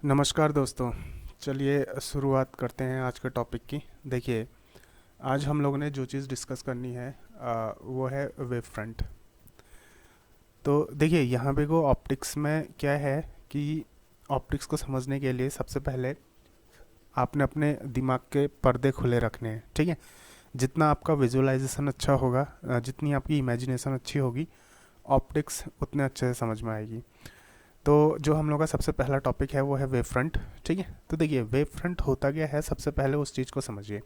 नमस्कार दोस्तों। चलिए शुरुआत करते हैं आज के टॉपिक की। देखिए, आज हम लोगों ने जो चीज़ डिस्कस करनी है वो है वेव फ्रंट। तो देखिए, यहाँ पे को ऑप्टिक्स में क्या है कि ऑप्टिक्स को समझने के लिए सबसे पहले आपने अपने दिमाग के पर्दे खुले रखने हैं, ठीक है। जितना आपका विजुअलाइजेशन अच्छा होगा, जितनी आपकी इमेजिनेशन अच्छी होगी, ऑप्टिक्स उतने अच्छे से समझ में आएगी। तो जो हम लोग का सबसे पहला टॉपिक है वो है वेव फ्रंट, ठीक है। तो देखिए, वेव फ्रंट होता क्या है, सबसे पहले उस चीज़ को समझिए।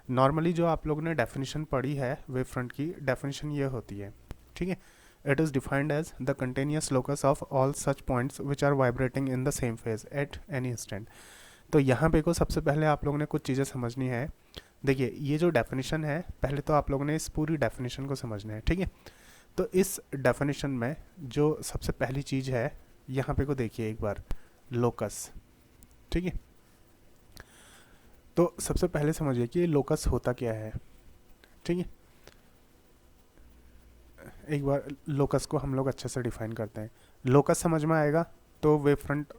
नॉर्मली जो आप लोगों ने डेफिनेशन पढ़ी है वेव फ्रंट की, डेफिनेशन ये होती है, ठीक है। It is defined as the continuous locus of all such points which are vibrating in the same phase at any instant. तो यहाँ पे को सबसे पहले आप लोगों ने कुछ चीज़ें समझनी है। देखिए, ये जो डेफिनेशन है, पहले तो आप लोगों ने इस पूरी डेफिनेशन को समझना है, ठीक है। तो इस डेफिनेशन में जो सबसे पहली चीज़ है, यहाँ पे को देखिए एक बार, लोकस, ठीक है। तो सबसे पहले समझिए कि लोकस होता क्या है, ठीक है। एक बार लोकस को हम लोग अच्छे से डिफाइन करते हैं। लोकस समझ में आएगा तो वेव फ्रंट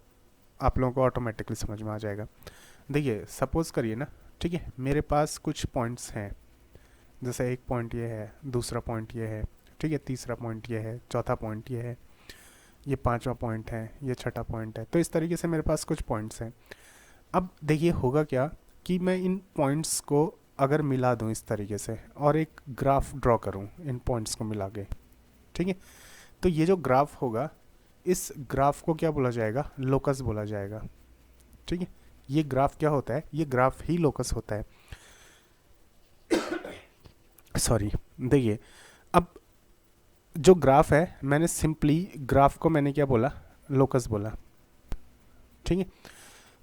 आप लोगों को ऑटोमेटिकली समझ में आ जाएगा। देखिए, सपोज करिए ना, ठीक है, मेरे पास कुछ पॉइंट्स हैं। जैसे एक पॉइंट ये है, दूसरा पॉइंट ये है, ठीक है, तीसरा पॉइंट ये है, चौथा पॉइंट ये है, ये पांचवा पॉइंट है, ये छठा पॉइंट है। तो इस तरीके से मेरे पास कुछ पॉइंट्स हैं। अब देखिए होगा क्या कि मैं इन पॉइंट्स को अगर मिला दूं इस तरीके से और एक ग्राफ ड्रॉ करूं इन पॉइंट्स को मिला के, ठीक है। तो ये जो ग्राफ होगा, इस ग्राफ को क्या बोला जाएगा, लोकस बोला जाएगा, ठीक है। ये ग्राफ क्या होता है, ये ग्राफ ही लोकस होता है। सॉरी। देखिए, अब जो ग्राफ है, मैंने सिंपली ग्राफ को मैंने क्या बोला, लोकस बोला, ठीक है।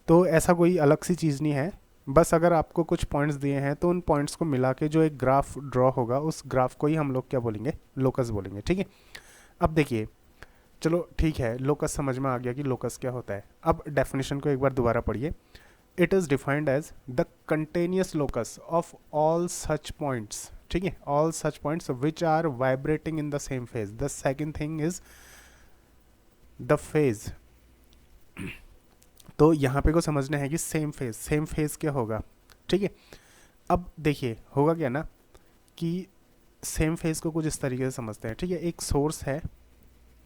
तो ऐसा कोई अलग सी चीज़ नहीं है। बस अगर आपको कुछ पॉइंट्स दिए हैं तो उन पॉइंट्स को मिला के जो एक ग्राफ ड्रॉ होगा, उस ग्राफ को ही हम लोग क्या बोलेंगे, लोकस बोलेंगे, ठीक है। अब देखिए, चलो ठीक है, लोकस समझ में आ गया कि लोकस क्या होता है। अब डेफिनेशन को एक बार दोबारा पढ़िए। It is defined as the continuous locus of all such points, ठीक है, all such points which are vibrating in the same phase. The second thing is the phase. तो यहाँ पे को समझना है कि सेम फेज, सेम फेज क्या होगा, ठीक है। अब देखिए होगा क्या ना कि सेम फेज को कुछ इस तरीके से समझते हैं, ठीक है। एक सोर्स है,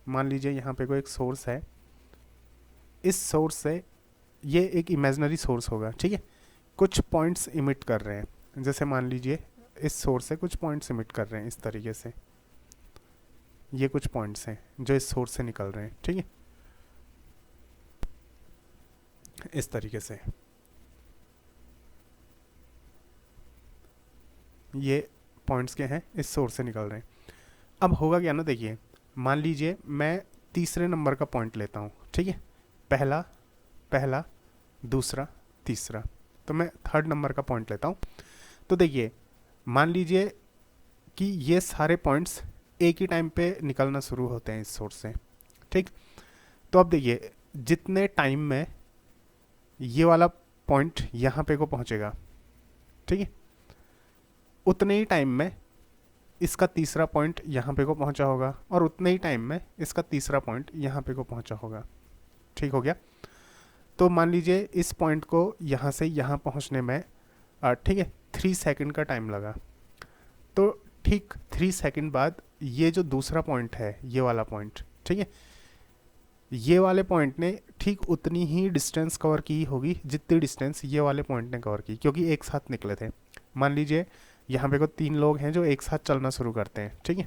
मान लीजिए यहाँ पे कोई एक सोर्स है। इस सोर्स से, ये एक इमेजिनरी सोर्स होगा, ठीक है। कुछ पॉइंट्स इमिट कर रहे हैं। जैसे मान लीजिए इस सोर्स से कुछ पॉइंट्स इमिट कर रहे हैं इस तरीके से। ये कुछ पॉइंट्स हैं जो इस सोर्स से निकल रहे हैं, ठीक है, इस तरीके से। ये पॉइंट्स के हैं, इस सोर्स से निकल रहे हैं। अब होगा क्या ना, देखिए, मान लीजिए मैं तीसरे नंबर का पॉइंट लेता हूँ, ठीक है। पहला, पहला, दूसरा, तीसरा। तो मैं थर्ड नंबर का पॉइंट लेता हूँ। तो देखिए, मान लीजिए कि ये सारे पॉइंट्स एक ही टाइम पे निकलना शुरू होते हैं इस सोर्स से, ठीक। तो अब देखिए, जितने टाइम में ये वाला पॉइंट यहाँ पे को पहुँचेगा, ठीक है, उतने ही टाइम में इसका तीसरा पॉइंट यहाँ पे को पहुँचा होगा, और उतने ही टाइम में इसका तीसरा पॉइंट यहाँ पे को पहुँचा होगा। ठीक हो गया। तो मान लीजिए इस पॉइंट को यहाँ से यहाँ पहुँचने में, ठीक है, 3 सेकंड का टाइम लगा। तो ठीक 3 सेकंड बाद ये जो दूसरा पॉइंट है, ये वाला पॉइंट, ठीक है, ये वाले पॉइंट ने ठीक उतनी ही डिस्टेंस कवर की होगी जितनी डिस्टेंस ये वाले पॉइंट ने कवर की, क्योंकि एक साथ निकले थे। मान लीजिए यहाँ पे को 3 लोग हैं जो एक साथ चलना शुरू करते हैं, ठीक है।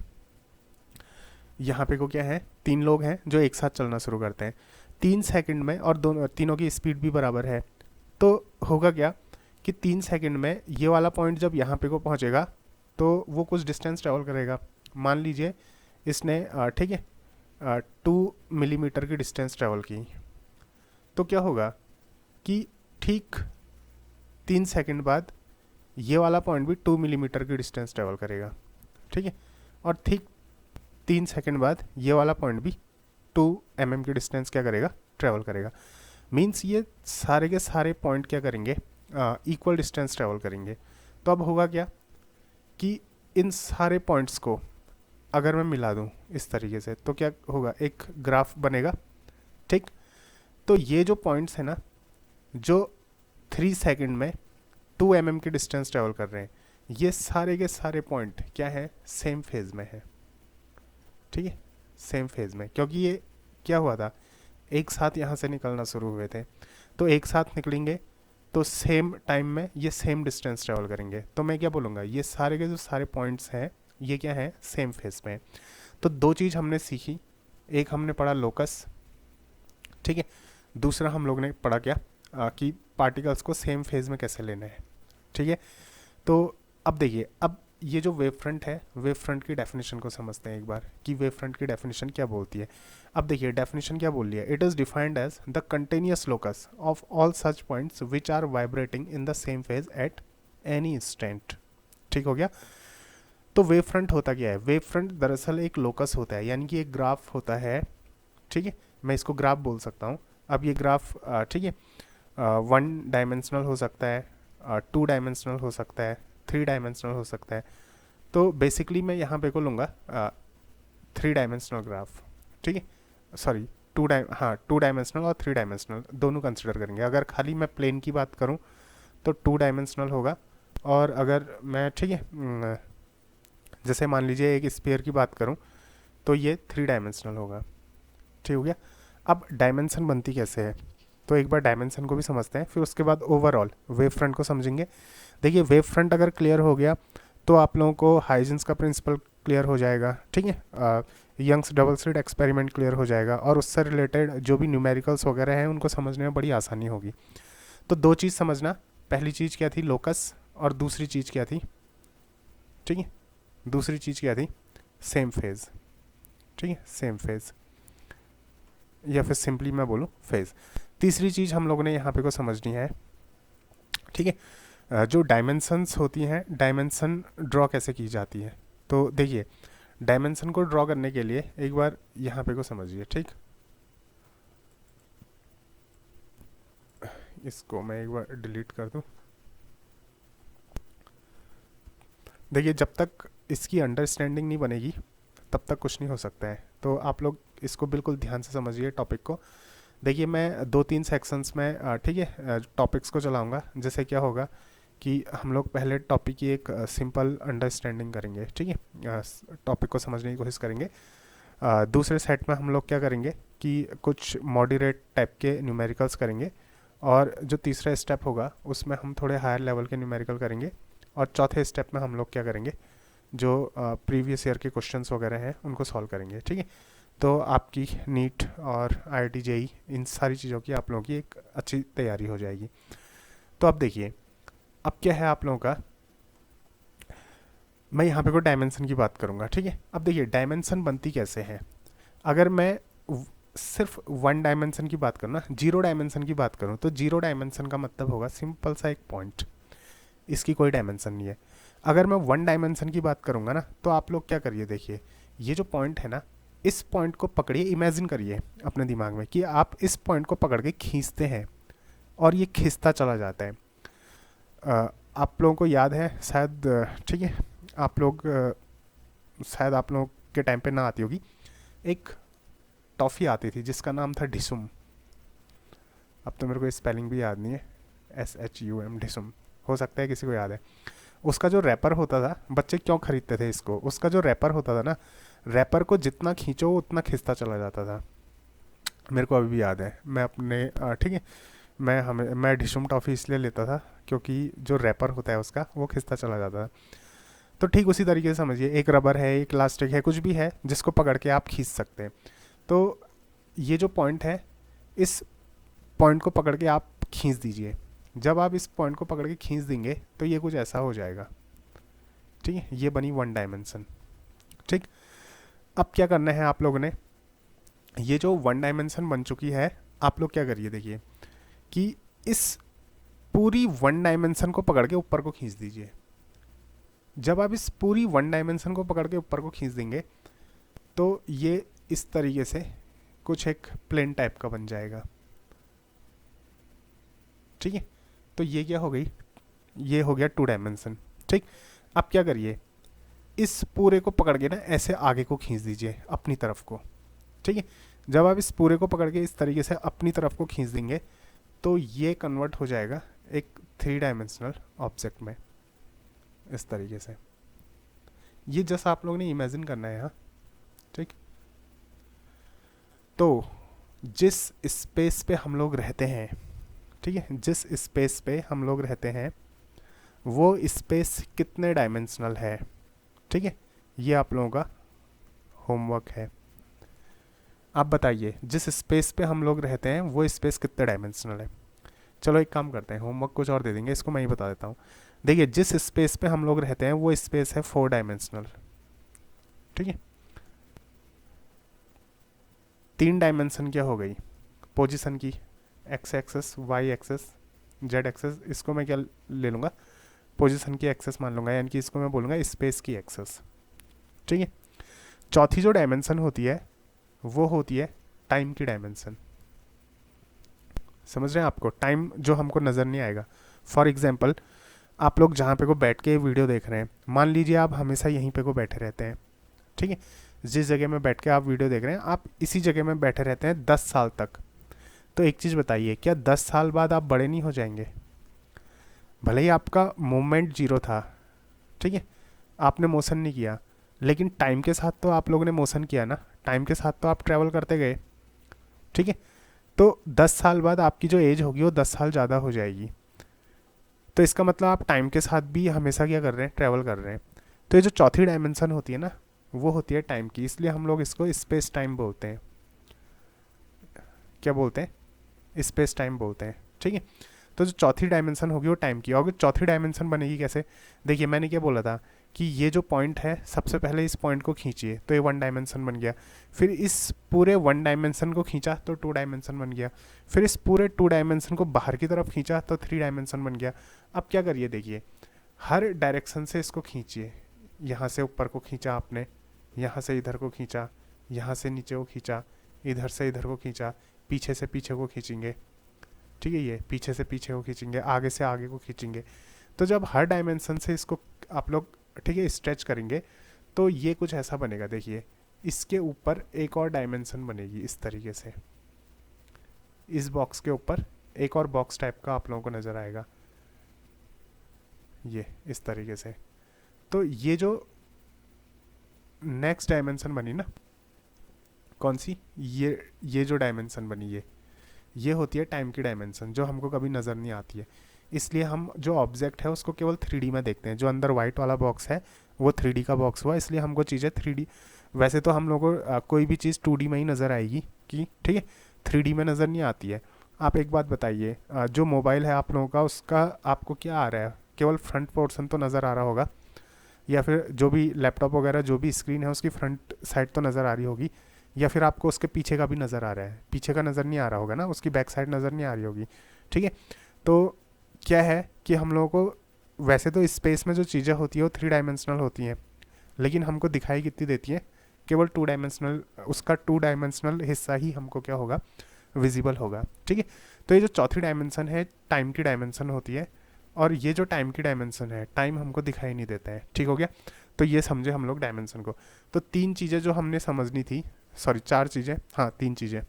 यहाँ पे को क्या है, 3 लोग हैं जो एक साथ चलना शुरू करते हैं 3 सेकंड में, और दोनों तीनों की स्पीड भी बराबर है। तो होगा क्या कि 3 सेकंड में ये वाला पॉइंट जब यहाँ पे को पहुँचेगा तो वो कुछ डिस्टेंस ट्रेवल करेगा। मान लीजिए इसने, ठीक है, 2 मिलीमीटर की डिस्टेंस ट्रेवल की। तो क्या होगा कि ठीक 3 सेकंड बाद ये वाला पॉइंट भी 2 मिलीमीटर की डिस्टेंस ट्रेवल करेगा, ठीक है। और ठीक 3 सेकंड बाद ये वाला पॉइंट भी 2 mm की डिस्टेंस क्या करेगा, ट्रेवल करेगा। मीन्स ये सारे के सारे पॉइंट क्या करेंगे, इक्वल डिस्टेंस ट्रेवल करेंगे। तो अब होगा क्या कि इन सारे पॉइंट्स को अगर मैं मिला दूं इस तरीके से, तो क्या होगा, एक ग्राफ बनेगा, ठीक। तो ये जो पॉइंट्स है ना, जो 3 सेकंड में 2 mm की डिस्टेंस ट्रेवल कर रहे हैं, ये सारे के सारे पॉइंट क्या है, सेम फेज में है। ठीक है, सेम फेज में, क्योंकि ये क्या हुआ था, एक साथ यहाँ से निकलना शुरू हुए थे, तो एक साथ निकलेंगे तो सेम टाइम में ये सेम डिस्टेंस ट्रेवल करेंगे। तो मैं क्या बोलूँगा, ये सारे के जो सारे पॉइंट्स हैं ये क्या है, सेम फेज में। तो दो चीज़ हमने सीखी, एक हमने पढ़ा लोकस, ठीक है, दूसरा हम लोग ने पढ़ा क्या, कि पार्टिकल्स को सेम फेज में कैसे लेना है। ठीक है, तो अब देखिए, अब ये जो वेव फ्रंट है, वेव फ्रंट की डेफिनेशन को समझते हैं एक बार, कि वेव फ्रंट की डेफिनेशन क्या बोलती है। अब देखिए डेफिनेशन क्या बोल रही है, it is defined as the continuous locus of all such points which are vibrating in the same phase at any instant. ठीक हो गया। तो वेव फ्रंट होता क्या है, वेव फ्रंट दरअसल एक लोकस होता है, यानी कि एक ग्राफ होता है। ठीक है, मैं इसको ग्राफ बोल सकता हूँ। अब ये ग्राफ ठीक है, 1 डायमेंशनल हो सकता है, 2 डायमेंशनल हो सकता है, 3 डायमेंशनल हो सकता है। तो बेसिकली मैं यहाँ पे को लूँगा 3 डायमेंशनल ग्राफ। ठीक है, सॉरी 2 डायमेंशनल और 3 डायमेंशनल दोनों कंसिडर करेंगे। अगर खाली मैं प्लेन की बात करूँ तो 2 डायमेंशनल होगा, और अगर मैं ठीक है जैसे मान लीजिए एक स्फीयर की बात करूँ तो ये 3 डायमेंशनल होगा। ठीक हो गया। अब डायमेंशन बनती कैसे है, तो एक बार डायमेंशन को भी समझते हैं, फिर उसके बाद ओवरऑल वेव फ्रंट को समझेंगे। देखिए वेव फ्रंट अगर क्लियर हो गया तो आप लोगों को हाइजेंस का प्रिंसिपल क्लियर हो जाएगा। ठीक है, Young's double slit experiment clear हो जाएगा, और उससे रिलेटेड जो भी न्यूमेरिकल्स वगैरह हैं उनको समझने में बड़ी आसानी होगी। तो दो चीज़ समझना, पहली चीज़ क्या थी, लोकस, और दूसरी चीज़ क्या थी, ठीक है, दूसरी चीज़ क्या थी, सेम फेज। ठीक है, सेम फेज, या फिर सिंपली मैं बोलूँ फेज। तीसरी चीज़ हम लोगों ने यहाँ पे को समझनी है, ठीक है, जो डायमेंशंस होती हैं, डायमेंशन ड्रॉ कैसे की जाती है। तो देखिए डायमेंशन को ड्रॉ करने के लिए एक बार यहाँ पे को समझिए। ठीक, इसको मैं एक बार डिलीट कर दूँ। देखिए जब तक इसकी अंडरस्टैंडिंग नहीं बनेगी तब तक कुछ नहीं हो सकता है। तो आप लोग इसको बिल्कुल ध्यान से समझिए टॉपिक को। देखिए मैं 2-3 सेक्शंस में ठीक है टॉपिक्स को चलाऊंगा। जैसे क्या होगा कि हम लोग पहले टॉपिक की एक सिंपल अंडरस्टैंडिंग करेंगे, ठीक है, टॉपिक को समझने की कोशिश करेंगे। दूसरे सेट में हम लोग क्या करेंगे कि कुछ मॉडरेट टाइप के न्यूमेरिकल्स करेंगे, और जो तीसरा स्टेप होगा उसमें हम थोड़े हायर लेवल के न्यूमेरिकल करेंगे, और चौथे स्टेप में हम लोग क्या करेंगे, जो प्रीवियस ईयर के क्वेश्चंस वगैरह हैं उनको सॉल्व करेंगे। ठीक है, तो आपकी नीट और IIT JEE इन सारी चीज़ों की आप लोगों की एक अच्छी तैयारी हो जाएगी। तो अब देखिए अब क्या है आप लोगों का, मैं यहाँ पे कोई डायमेंशन की बात करूँगा। ठीक है, अब देखिए डायमेंशन बनती कैसे है। अगर मैं सिर्फ 1 डायमेंशन की बात करूँ ना, 0 डायमेंशन की बात करूँ, तो 0 डायमेंशन का मतलब होगा सिंपल सा एक पॉइंट, इसकी कोई डायमेंशन नहीं है। अगर मैं 1 डायमेंशन की बात करूँगा ना, तो आप लोग क्या करिए, देखिए ये जो पॉइंट है ना, इस पॉइंट को पकड़िए, इमेजिन करिए अपने दिमाग में कि आप इस पॉइंट को पकड़ के खींचते हैं और ये खिंचता चला जाता है। आप लोगों को याद है शायद, ठीक है, आप लोग शायद आप लोगों के टाइम पे ना आती होगी, एक टॉफ़ी आती थी जिसका नाम था डिसुम। अब तो मेरे को स्पेलिंग भी याद नहीं है, SHUM, डिसुम, हो सकता है किसी को याद है। उसका जो रैपर होता था, बच्चे क्यों खरीदते थे इसको, उसका जो रैपर होता था ना, रैपर को जितना खींचो उतना खिंचता चला जाता था। मेरे को अभी भी याद है, मैं अपने ठीक है, मैं डिशुम टॉफ़ी इसलिए लेता था क्योंकि जो रैपर होता है उसका वो खिंचता चला जाता था। तो ठीक उसी तरीके से समझिए, एक रबर है, एक इलास्टिक है, कुछ भी है जिसको पकड़ के आप खींच सकते हैं। तो ये जो पॉइंट है, इस पॉइंट को पकड़ के आप खींच दीजिए। जब आप इस पॉइंट को पकड़ के खींच देंगे तो ये कुछ ऐसा हो जाएगा। ठीक है, ये बनी 1 डायमेंशन। ठीक, अब क्या करना है आप लोगों ने, ये जो 1 डायमेंशन बन चुकी है, आप लोग क्या करिए, देखिए कि इस पूरी 1 डायमेंशन को पकड़ के ऊपर को खींच दीजिए। जब आप इस पूरी 1 डायमेंशन को पकड़ के ऊपर को खींच देंगे तो ये इस तरीके से कुछ एक प्लेन टाइप का बन जाएगा। ठीक है, तो ये क्या हो गई, ये हो गया 2 डायमेंशन। ठीक, अब क्या करिए, इस पूरे को पकड़ के ना ऐसे आगे को खींच दीजिए अपनी तरफ को। ठीक है, जब आप इस पूरे को पकड़ के इस तरीके से अपनी तरफ को खींच देंगे तो ये कन्वर्ट हो जाएगा एक 3 डायमेंशनल ऑब्जेक्ट में, इस तरीके से। ये जस्ट आप लोगों ने इमेजिन करना है, हाँ ठीक। तो जिस स्पेस पे हम लोग रहते हैं, ठीक है, जिस स्पेस पे हम लोग रहते हैं वो स्पेस कितने डायमेंशनल है, ठीक है, ये आप लोगों का होमवर्क है। आप बताइए जिस स्पेस पे हम लोग रहते हैं वो स्पेस कितने डायमेंशनल है। चलो एक काम करते हैं, होमवर्क कुछ और दे देंगे, इसको मैं ही बता देता हूँ। देखिए जिस स्पेस पे हम लोग रहते हैं वो स्पेस है 4 डायमेंशनल, ठीक है। 3 डायमेंशन क्या हो गई, पोजीशन की, X axis, Y axis, Z axis, इसको मैं क्या ले लूँगा, पोजीशन की एक्सेस मान लूँगा, यानी कि इसको मैं बोलूँगा स्पेस की एक्सेस, ठीक है। चौथी जो डायमेंशन होती है वो होती है टाइम की डायमेंशन। समझ रहे हैं आपको, टाइम जो हमको नज़र नहीं आएगा। फॉर एग्जांपल आप लोग जहाँ पे को बैठ के वीडियो देख रहे हैं, मान लीजिए आप हमेशा यहीं पे को बैठे रहते हैं, ठीक है, जिस जगह में बैठ के आप वीडियो देख रहे हैं आप इसी जगह में बैठे रहते हैं 10 साल तक। तो एक चीज़ बताइए, क्या 10 साल बाद आप बड़े नहीं हो जाएंगे? भले ही आपका मूवमेंट जीरो था, ठीक है, आपने मोशन नहीं किया, लेकिन टाइम के साथ तो आप लोगों ने मोशन किया ना, टाइम के साथ तो आप ट्रैवल करते गए, ठीक है। तो 10 साल बाद आपकी जो एज होगी वो 10 साल ज़्यादा हो जाएगी। तो इसका मतलब आप टाइम के साथ भी हमेशा क्या कर रहे हैं, ट्रैवल कर रहे हैं। तो ये जो चौथी डायमेंशन होती है ना वो होती है टाइम की, इसलिए हम लोग इसको स्पेस टाइम बोलते हैं। क्या बोलते हैं? स्पेस टाइम बोलते हैं, ठीक है। तो जो चौथी डायमेंशन होगी वो टाइम की, और चौथी डायमेंशन बनेगी कैसे? देखिए मैंने क्या बोला था कि ये जो पॉइंट है सबसे पहले इस पॉइंट को खींचिए तो ये 1 डायमेंशन बन गया, फिर इस पूरे 1 डायमेंशन को खींचा तो 2 डायमेंशन बन गया, फिर इस पूरे 2 डायमेंशन को बाहर की तरफ खींचा तो 3 डायमेंशन बन गया। अब क्या करिए, देखिए हर डायरेक्शन से इसको खींचिए, यहाँ से ऊपर को खींचा आपने, यहाँ से इधर को खींचा, यहाँ से नीचे को खींचा, इधर से इधर को खींचा, पीछे से पीछे को खींचेंगे, ठीक है, ये पीछे से पीछे को खींचेंगे, आगे से आगे को खींचेंगे। तो जब हर डायमेंशन से इसको आप लोग, ठीक है, स्ट्रेच करेंगे तो ये कुछ ऐसा बनेगा। देखिए इसके ऊपर एक और डायमेंशन बनेगी इस तरीके से, इस बॉक्स के ऊपर एक और बॉक्स टाइप का आप लोगों को नज़र आएगा, ये इस तरीके से। तो ये जो नेक्स्ट डायमेंशन बनी ना, कौन सी, ये जो डायमेंशन बनी ये होती है टाइम की डायमेंशन, जो हमको कभी नज़र नहीं आती है। इसलिए हम जो ऑब्जेक्ट है उसको केवल 3D में देखते हैं। जो अंदर वाइट वाला बॉक्स है वो 3D का बॉक्स हुआ, इसलिए हमको चीज़ें 3D, वैसे तो हम लोगों को कोई भी चीज़ 2D में ही नज़र आएगी कि, ठीक है, 3D में नज़र नहीं आती है। आप एक बात बताइए, जो मोबाइल है आप लोगों का, उसका आपको क्या आ रहा है? केवल फ्रंट पोर्शन तो नज़र आ रहा होगा, या फिर जो भी लैपटॉप वगैरह जो भी स्क्रीन है उसकी फ्रंट साइड तो नज़र आ रही होगी, या फिर आपको उसके पीछे का भी नज़र आ रहा है? पीछे का नज़र नहीं आ रहा होगा ना, उसकी बैक साइड नज़र नहीं आ रही होगी, ठीक है। तो क्या है कि हम लोगों को वैसे तो स्पेस में जो चीज़ें होती है वो 3 डायमेंशनल होती हैं, लेकिन हमको दिखाई कितनी देती है? केवल 2 डायमेंशनल, उसका 2 डायमेंशनल हिस्सा ही हमको क्या होगा, विजिबल होगा, ठीक है। तो ये जो चौथी डायमेंशन है टाइम की डायमेंशन होती है, और ये जो टाइम की डायमेंशन है, टाइम हमको दिखाई नहीं देता है, ठीक हो गया। तो ये समझे हम लोग डायमेंशन को। तो 3 चीज़ें जो हमने समझनी थी, सॉरी 4 चीज़ें, हाँ 3 चीज़ें,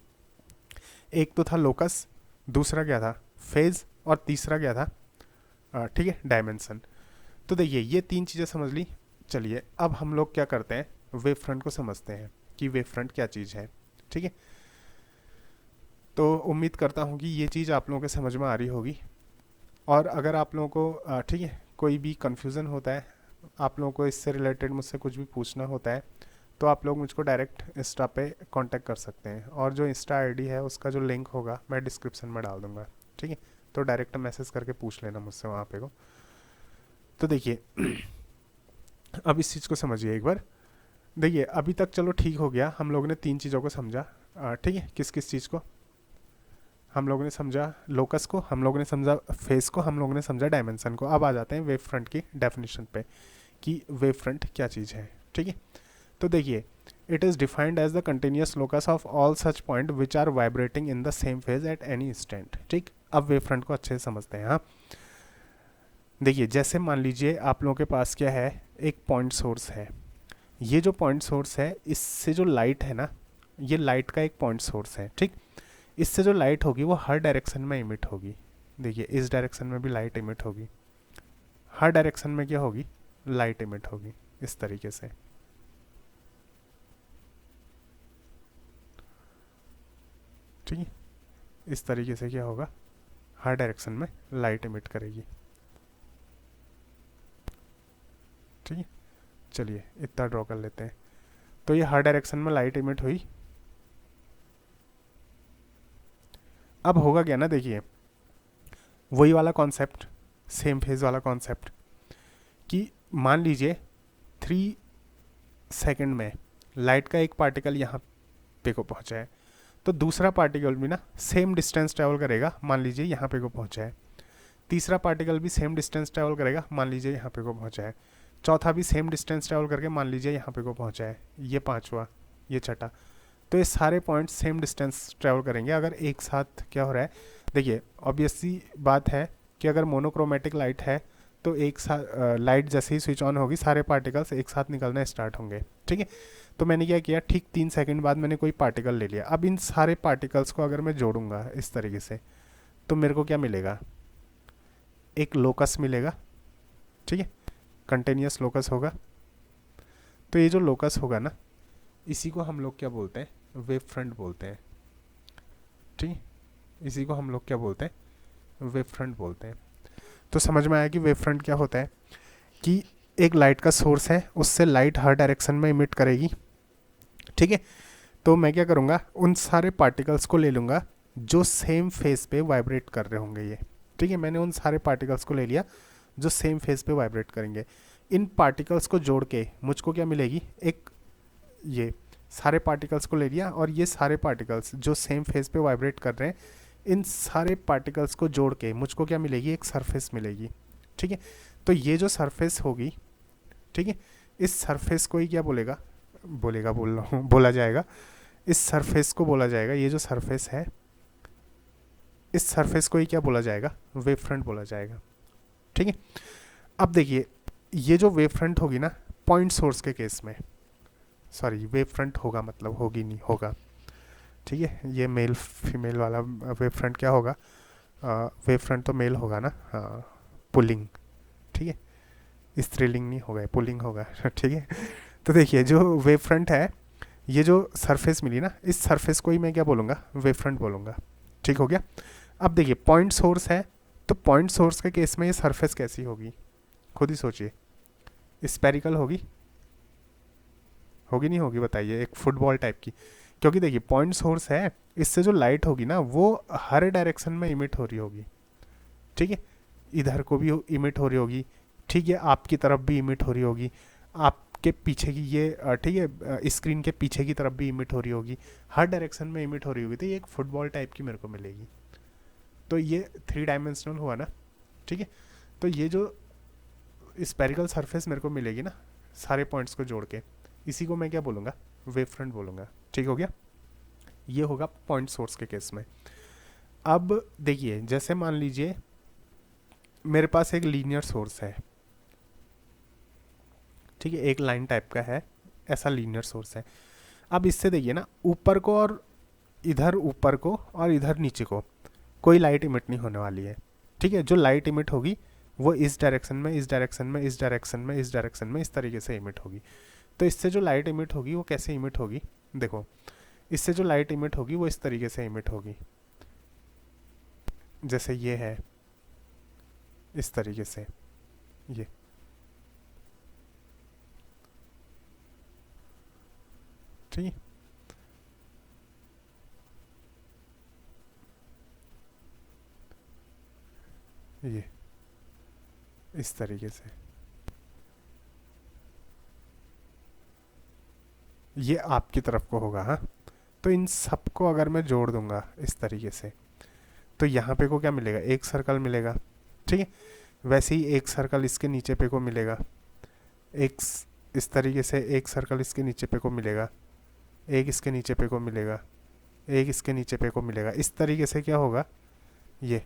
एक तो था लोकस, दूसरा क्या था फेज, और तीसरा क्या था, ठीक है, डायमेंशन। तो देखिए ये 3 चीज़ें समझ ली। चलिए अब हम लोग क्या करते हैं, वेव फ्रंट को समझते हैं कि वेव फ्रंट क्या चीज़ है, ठीक है। तो उम्मीद करता हूँ कि ये चीज़ आप लोगों के समझ में आ रही होगी, और अगर आप लोगों को ठीक है कोई भी कन्फ्यूज़न होता है, आप लोगों को इससे रिलेटेड मुझसे कुछ भी पूछना होता है, तो आप लोग मुझको डायरेक्ट इंस्टा पे कांटेक्ट कर सकते हैं, और जो इंस्टा आईडी है उसका जो लिंक होगा मैं डिस्क्रिप्शन में डाल दूँगा, ठीक है। तो डायरेक्ट मैसेज करके पूछ लेना मुझसे वहाँ पे को। तो देखिए अब इस चीज़ को समझिए एक बार। देखिए अभी तक चलो ठीक हो गया, हम लोगों ने 3 चीज़ों को समझा, ठीक है। किस किस चीज़ को हम लोगों ने समझा? लोकस को, हम लोगों ने समझा फेस को, हम लोगों ने समझा डायमेंशन को। अब आ जाते हैं वेव फ्रंट की डेफिनेशन पे कि वेव फ्रंट क्या चीज़ है, ठीक है। तो देखिए it is defined as the continuous locus of all such point which are vibrating in the same phase at any instant, ठीक। अब वेव फ्रंट को अच्छे से समझते हैं। हाँ देखिए जैसे मान लीजिए आप लोगों के पास क्या है, एक पॉइंट सोर्स है। ये जो पॉइंट सोर्स है इससे जो लाइट है ना, ये लाइट का एक पॉइंट सोर्स है, ठीक। इससे जो लाइट होगी वो हर डायरेक्शन में इमिट होगी। देखिए इस डायरेक्शन में भी लाइट इमिट होगी, हर डायरेक्शन में क्या होगी, लाइट इमिट होगी, इस तरीके से। ठीक है, इस तरीके से क्या होगा, हर डायरेक्शन में लाइट इमिट करेगी। ठीक है, चलिए इतना ड्रॉ कर लेते हैं। तो ये हर डायरेक्शन में लाइट इमिट हुई। अब होगा क्या ना, देखिए वही वाला कॉन्सेप्ट, सेम फेज वाला कॉन्सेप्ट, कि मान लीजिए 3 सेकंड में लाइट का एक पार्टिकल यहाँ पे को पहुँचा है, तो दूसरा पार्टिकल भी ना सेम डिस्टेंस ट्रैवल करेगा, मान लीजिए यहाँ पे को पहुँचा है। तीसरा पार्टिकल भी सेम डिस्टेंस ट्रैवल करेगा, मान लीजिए यहाँ पे को पहुँचा है। चौथा भी सेम डिस्टेंस ट्रैवल करके मान लीजिए यहाँ पे को पहुँचा है। ये पांचवा, ये छठा। तो ये सारे पॉइंट्स सेम डिस्टेंस ट्रैवल करेंगे अगर एक साथ क्या हो रहा है। देखिए ऑब्वियसली बात है कि अगर मोनोक्रोमेटिक लाइट है तो एक साथ लाइट जैसे ही स्विच ऑन होगी सारे पार्टिकल्स एक साथ निकलना स्टार्ट होंगे। ठीक है, तो मैंने क्या किया, ठीक 3 सेकंड बाद मैंने कोई पार्टिकल ले लिया। अब इन सारे पार्टिकल्स को अगर मैं जोड़ूंगा इस तरीके से, तो मेरे को क्या मिलेगा, एक लोकस मिलेगा। ठीक है, कंटिन्यूस लोकस होगा। तो ये जो लोकस होगा ना, इसी को हम लोग क्या बोलते हैं, वेव फ्रंट बोलते हैं। ठीक है, इसी को हम लोग क्या बोलते हैं, वेव फ्रंट बोलते हैं। तो समझ में आया कि वेव फ्रंट क्या होता है, कि एक लाइट का सोर्स है, उससे लाइट हर डायरेक्शन में इमिट करेगी। ठीक है, तो मैं क्या करूँगा, उन सारे पार्टिकल्स को ले लूँगा जो सेम फेज पे वाइब्रेट कर रहे होंगे ये। ठीक है, मैंने उन सारे पार्टिकल्स को ले लिया जो सेम फेज पे वाइब्रेट करेंगे। इन पार्टिकल्स को जोड़ के मुझको क्या मिलेगी, एक, ये सारे पार्टिकल्स को ले लिया और ये सारे पार्टिकल्स जो सेम फेज पे वाइब्रेट कर रहे हैं, इन सारे पार्टिकल्स को जोड़ के मुझको क्या मिलेगी, एक सरफेस मिलेगी। ठीक है, तो ये जो सरफेस होगी, ठीक है, इस सरफेस को ही क्या बोलेगा, बोल रहा हूँ, बोला जाएगा, इस सरफेस को बोला जाएगा, ये जो सरफेस है इस सरफेस को ही क्या बोला जाएगा, वेव फ्रंट बोला जाएगा। ठीक है, अब देखिए ये जो वेव फ्रंट होगी ना पॉइंट सोर्स के केस में, सॉरी वेव फ्रंट होगा मतलब होगी नहीं, होगा। ठीक है, ये मेल फीमेल वाला वेव फ्रंट क्या होगा, वेव फ्रंट तो मेल होगा ना, पुलिंग। ठीक है, स्त्रीलिंग नहीं होगा, पुलिंग होगा। ठीक है, तो देखिए जो वेव फ्रंट है, ये जो सरफेस मिली ना, इस सरफेस को ही मैं क्या बोलूँगा, वेव फ्रंट बोलूँगा। ठीक हो गया। अब देखिए पॉइंट सोर्स है, तो पॉइंट सोर्स के केस में ये सरफेस कैसी होगी, खुद ही सोचिए, स्पेरिकल होगी, होगी नहीं होगी बताइए, एक फुटबॉल टाइप की। क्योंकि देखिए पॉइंट सोर्स है, इससे जो लाइट होगी ना वो हर डायरेक्शन में इमिट हो रही होगी। ठीक है, इधर को भी इमिट हो रही होगी, ठीक है, आपकी तरफ भी इमिट हो रही होगी, आपके पीछे की ये ठीक है स्क्रीन के पीछे की तरफ भी इमिट हो रही होगी, हर डायरेक्शन में इमिट हो रही होगी। तो ये एक फुटबॉल टाइप की मेरे को मिलेगी। तो ये 3 डायमेंशनल हुआ ना। ठीक है, तो ये जो स्पेरिकल सरफेस मेरे को मिलेगी ना सारे पॉइंट्स को जोड़ के, इसी को मैं क्या बोलूँगा, वेव फ्रंट बोलूँगा। ठीक हो गया, ये होगा पॉइंट सोर्स के केस में। अब देखिए जैसे मान लीजिए मेरे पास एक लीनियर सोर्स है, ठीक है, एक लाइन टाइप का है, ऐसा लीनियर सोर्स है। अब इससे देखिए ना ऊपर को और इधर ऊपर को और इधर नीचे को कोई लाइट इमिट नहीं होने वाली है। ठीक है, जो लाइट इमिट होगी वो इस डायरेक्शन में, इस डायरेक्शन में, इस डायरेक्शन में, इस डायरेक्शन में, इस तरीके से इमिट होगी। तो इससे जो लाइट इमिट होगी वो कैसे इमिट होगी, देखो इससे जो लाइट इमिट होगी वो इस तरीके से इमिट होगी, जैसे ये है, इस तरीके से ये। ठीक है, ये इस तरीके से, ये आपकी तरफ को होगा। हाँ, तो इन सबको अगर मैं जोड़ दूंगा इस तरीके से, तो यहाँ पे को क्या मिलेगा, एक सर्कल मिलेगा। ठीक है, वैसे ही एक सर्कल इसके नीचे पे को मिलेगा, एक इस तरीके से एक सर्कल इसके नीचे पे को मिलेगा, एक इसके नीचे पे को मिलेगा, एक इसके नीचे पे को मिलेगा। इस तरीके से क्या होगा, ये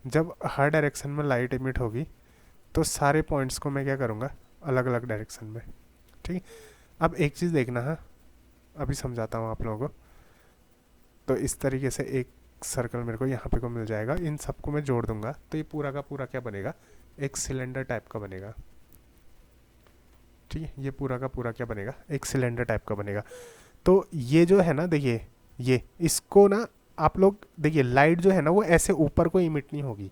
जब हर डायरेक्शन में लाइट इमिट होगी तो सारे पॉइंट्स को मैं क्या करूँगा, अलग अलग डायरेक्शन में। ठीक है, अब एक चीज़ देखना है, अभी समझाता हूँ आप लोगों को। तो इस तरीके से एक सर्कल मेरे को यहाँ पे को मिल जाएगा। इन सबको मैं जोड़ दूंगा तो ये पूरा का पूरा क्या बनेगा, एक सिलेंडर टाइप का बनेगा। ठीक है, ये पूरा का पूरा क्या बनेगा, एक सिलेंडर टाइप का बनेगा। तो ये जो है ना, देखिए ये इसको ना आप लोग देखिए, लाइट जो है ना वो ऐसे ऊपर को इमिट नहीं होगी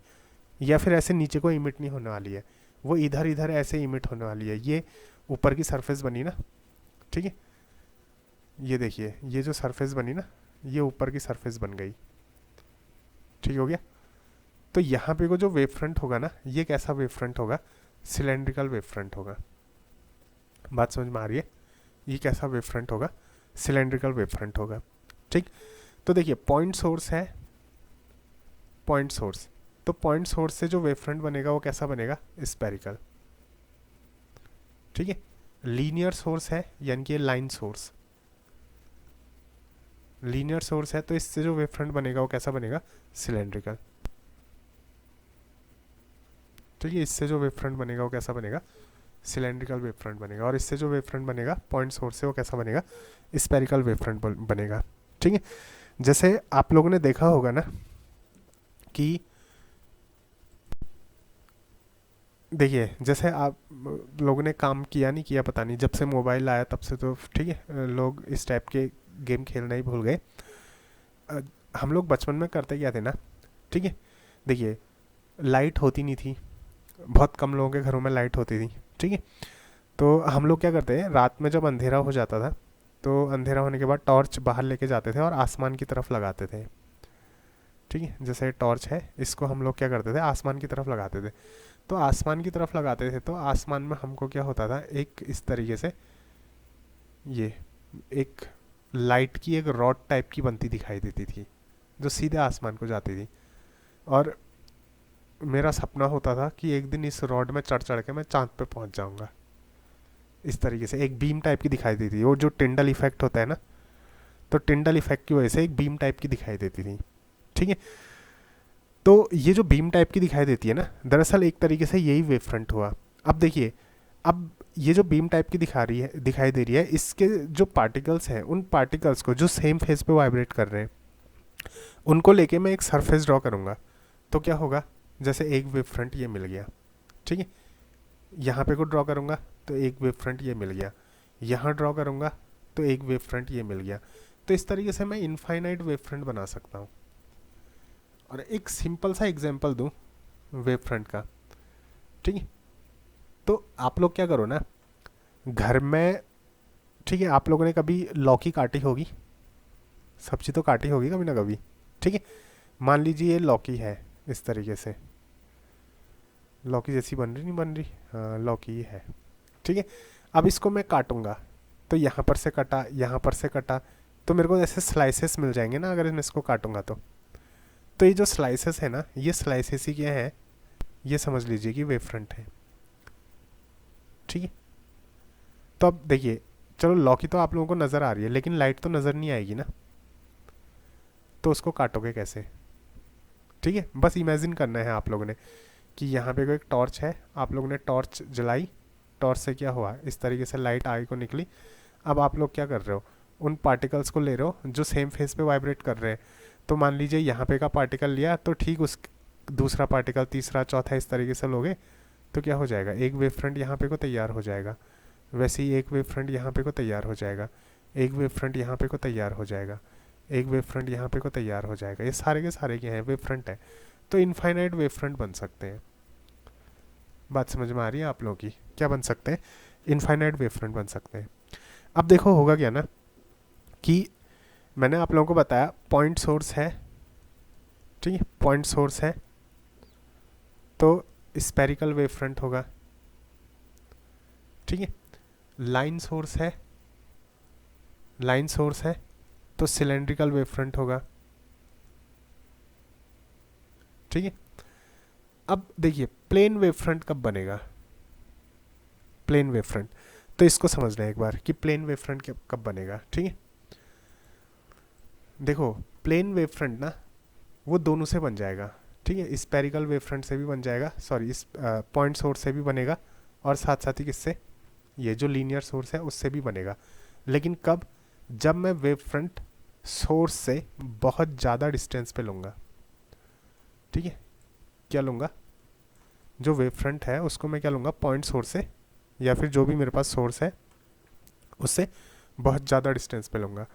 या फिर ऐसे नीचे को इमिट नहीं होने वाली है, वो इधर इधर ऐसे इमिट होने वाली है। ये ऊपर की सरफेस बनी ना, ठीक है, ये देखिए ये जो सरफेस बनी ना, ये ऊपर की सरफेस बन गई। ठीक हो गया। तो यहाँ पे को जो वेव फ्रंट होगा ना, ये कैसा वेव फ्रंट होगा, सिलेंड्रिकल वेव फ्रंट होगा। बात समझ में आ रही है, ये कैसा वेव फ्रंट होगा, सिलेंड्रिकल वेव फ्रंट होगा। ठीक, तो देखिए पॉइंट सोर्स है, पॉइंट सोर्स, तो पॉइंट सोर्स से जो वेव फ्रंट बनेगा वो कैसा बनेगा, स्फेरिकल। ठीक है, लीनियर सोर्स है यानी कि लाइन सोर्स, लीनियर सोर्स है तो इससे जो वेव फ्रंट बनेगा वो कैसा बनेगा, सिलेंड्रिकल। ठीक है, इससे जो वेव फ्रंट बनेगा वो कैसा बनेगा, सिलेंड्रिकल वेव फ्रंट बनेगा। और इससे जो वेव फ्रंट बनेगा पॉइंट सोर्स से वो कैसा बनेगा, स्फेरिकल वेव फ्रंट बनेगा। ठीक है, जैसे आप लोगों ने देखा होगा ना कि देखिए जैसे आप लोगों ने काम किया नहीं किया पता नहीं, जब से मोबाइल आया तब से तो ठीक है लोग इस टाइप के गेम खेलना ही भूल गए। हम लोग बचपन में करते क्या थे ना, ठीक है, देखिए लाइट होती नहीं थी, बहुत कम लोगों के घरों में लाइट होती थी। ठीक है, तो हम लोग क्या करते हैं, रात में जब अंधेरा हो जाता था तो अंधेरा होने के बाद टॉर्च बाहर लेके जाते थे और आसमान की तरफ लगाते थे। ठीक है, जैसे टॉर्च है इसको हम लोग क्या करते थे, आसमान की तरफ लगाते थे। तो आसमान की तरफ लगाते थे तो आसमान में हमको क्या होता था, एक इस तरीके से ये एक लाइट की एक रॉड टाइप की बनती दिखाई देती थी जो सीधे आसमान को जाती थी। और मेरा सपना होता था कि एक दिन इस रॉड में चढ़ चढ़ के मैं चांद पे पहुंच जाऊंगा। इस तरीके से एक बीम टाइप की दिखाई देती थी, वो जो टिंडल इफेक्ट होता है ना, तो टिंडल इफेक्ट की वजह से एक बीम टाइप की दिखाई देती थी। ठीक है, तो ये जो बीम टाइप की दिखाई देती है ना, दरअसल एक तरीके से यही वेव फ्रंट हुआ। अब देखिए, अब ये जो बीम टाइप की दिखाई दे रही है, इसके जो पार्टिकल्स हैं उन पार्टिकल्स को जो सेम फेज पे वाइब्रेट कर रहे हैं उनको लेके मैं एक सरफेस ड्रॉ करूँगा तो क्या होगा, जैसे एक वेव फ्रंट ये मिल गया। ठीक है, यहाँ पे को ड्रॉ करूँगा तो एक वेव फ्रंट ये मिल गया, यहाँ ड्रॉ करूँगा तो एक वेव फ्रंट ये मिल गया। तो इस तरीके से मैं इनफाइनाइट वेव फ्रंट बना सकता हूँ। और एक सिंपल सा एग्जांपल दूँ वेव फ्रंट का। ठीक है, तो आप लोग क्या करो ना, घर में, ठीक है, आप लोगों ने कभी लौकी काटी होगी, सब्जी तो काटी होगी कभी ना कभी। ठीक है, मान लीजिए ये लौकी है, इस तरीके से लौकी जैसी बन रही, नहीं बन रही, हाँ लौकी है। ठीक है, अब इसको मैं काटूंगा तो यहाँ पर से कटा, यहाँ पर से कटा, तो मेरे को ऐसे स्लाइसेस मिल जाएंगे ना अगर मैं इसको काटूंगा तो ये जो स्लाइसेस है ना, ये स्लाइसेस ही क्या है, ये समझ लीजिए कि वेव फ्रंट है। ठीक है, तो अब देखिए, चलो लौकी तो आप लोगों को नज़र आ रही है लेकिन लाइट तो नज़र नहीं आएगी ना, तो उसको काटोगे कैसे। ठीक है, बस इमेजिन करना है आप लोगों ने कि यहाँ पे कोई एक टॉर्च है, आप लोगों ने टॉर्च जलाई, टॉर्च से क्या हुआ, इस तरीके से लाइट आगे को निकली। अब आप लोग क्या कर रहे हो, उन पार्टिकल्स को ले रहे हो जो सेम फेस पे वाइब्रेट कर रहे हैं। तो मान लीजिए यहाँ पे का पार्टिकल लिया तो ठीक उस दूसरा पार्टिकल, तीसरा, चौथा, इस तरीके से लोगे तो क्या हो जाएगा, एक वेव फ्रंट यहाँ पे को तैयार हो जाएगा। वैसे ही एक वेव फ्रंट यहाँ पे को तैयार हो जाएगा, एक वेव फ्रंट यहाँ पे को तैयार हो जाएगा, एक वेव फ्रंट यहाँ पे को तैयार हो जाएगा। ये सारे के सारे क्या हैं, वेव फ्रंट है। तो इनफाइनाइट वेव फ्रंट बन सकते हैं। बात समझ में आ रही है आप लोगों की, क्या बन सकते हैं, इनफाइनाइट वेव फ्रंट बन सकते हैं। अब देखो होगा क्या ना कि मैंने आप लोगों को बताया पॉइंट सोर्स है, ठीक है, पॉइंट सोर्स है तो स्पेरिकल वेव फ्रंट होगा। ठीक है, लाइन सोर्स है, लाइन सोर्स है तो सिलेंड्रिकल वेव फ्रंट होगा। ठीक है, अब देखिए प्लेन वेव फ्रंट कब बनेगा, प्लेन वेव फ्रंट, तो इसको समझना है एक बार कि प्लेन वेव फ्रंट कब बनेगा। ठीक है, देखो प्लेन वेव फ्रंट ना वो दोनों से बन जाएगा। ठीक है, स्पेरिकल वेव फ्रंट से भी बन जाएगा, सॉरी इस पॉइंट सोर्स से भी बनेगा और साथ साथ ही किससे, ये जो लीनियर सोर्स है उससे भी बनेगा। लेकिन कब, जब मैं वेव फ्रंट सोर्स से बहुत ज़्यादा डिस्टेंस पे लूँगा, ठीक है। क्या लूँगा, जो वेव फ्रंट है उसको मैं क्या लूँगा, पॉइंट सोर्स से या फिर जो भी मेरे पास सोर्स है उससे बहुत ज़्यादा डिस्टेंस पे लूँगा।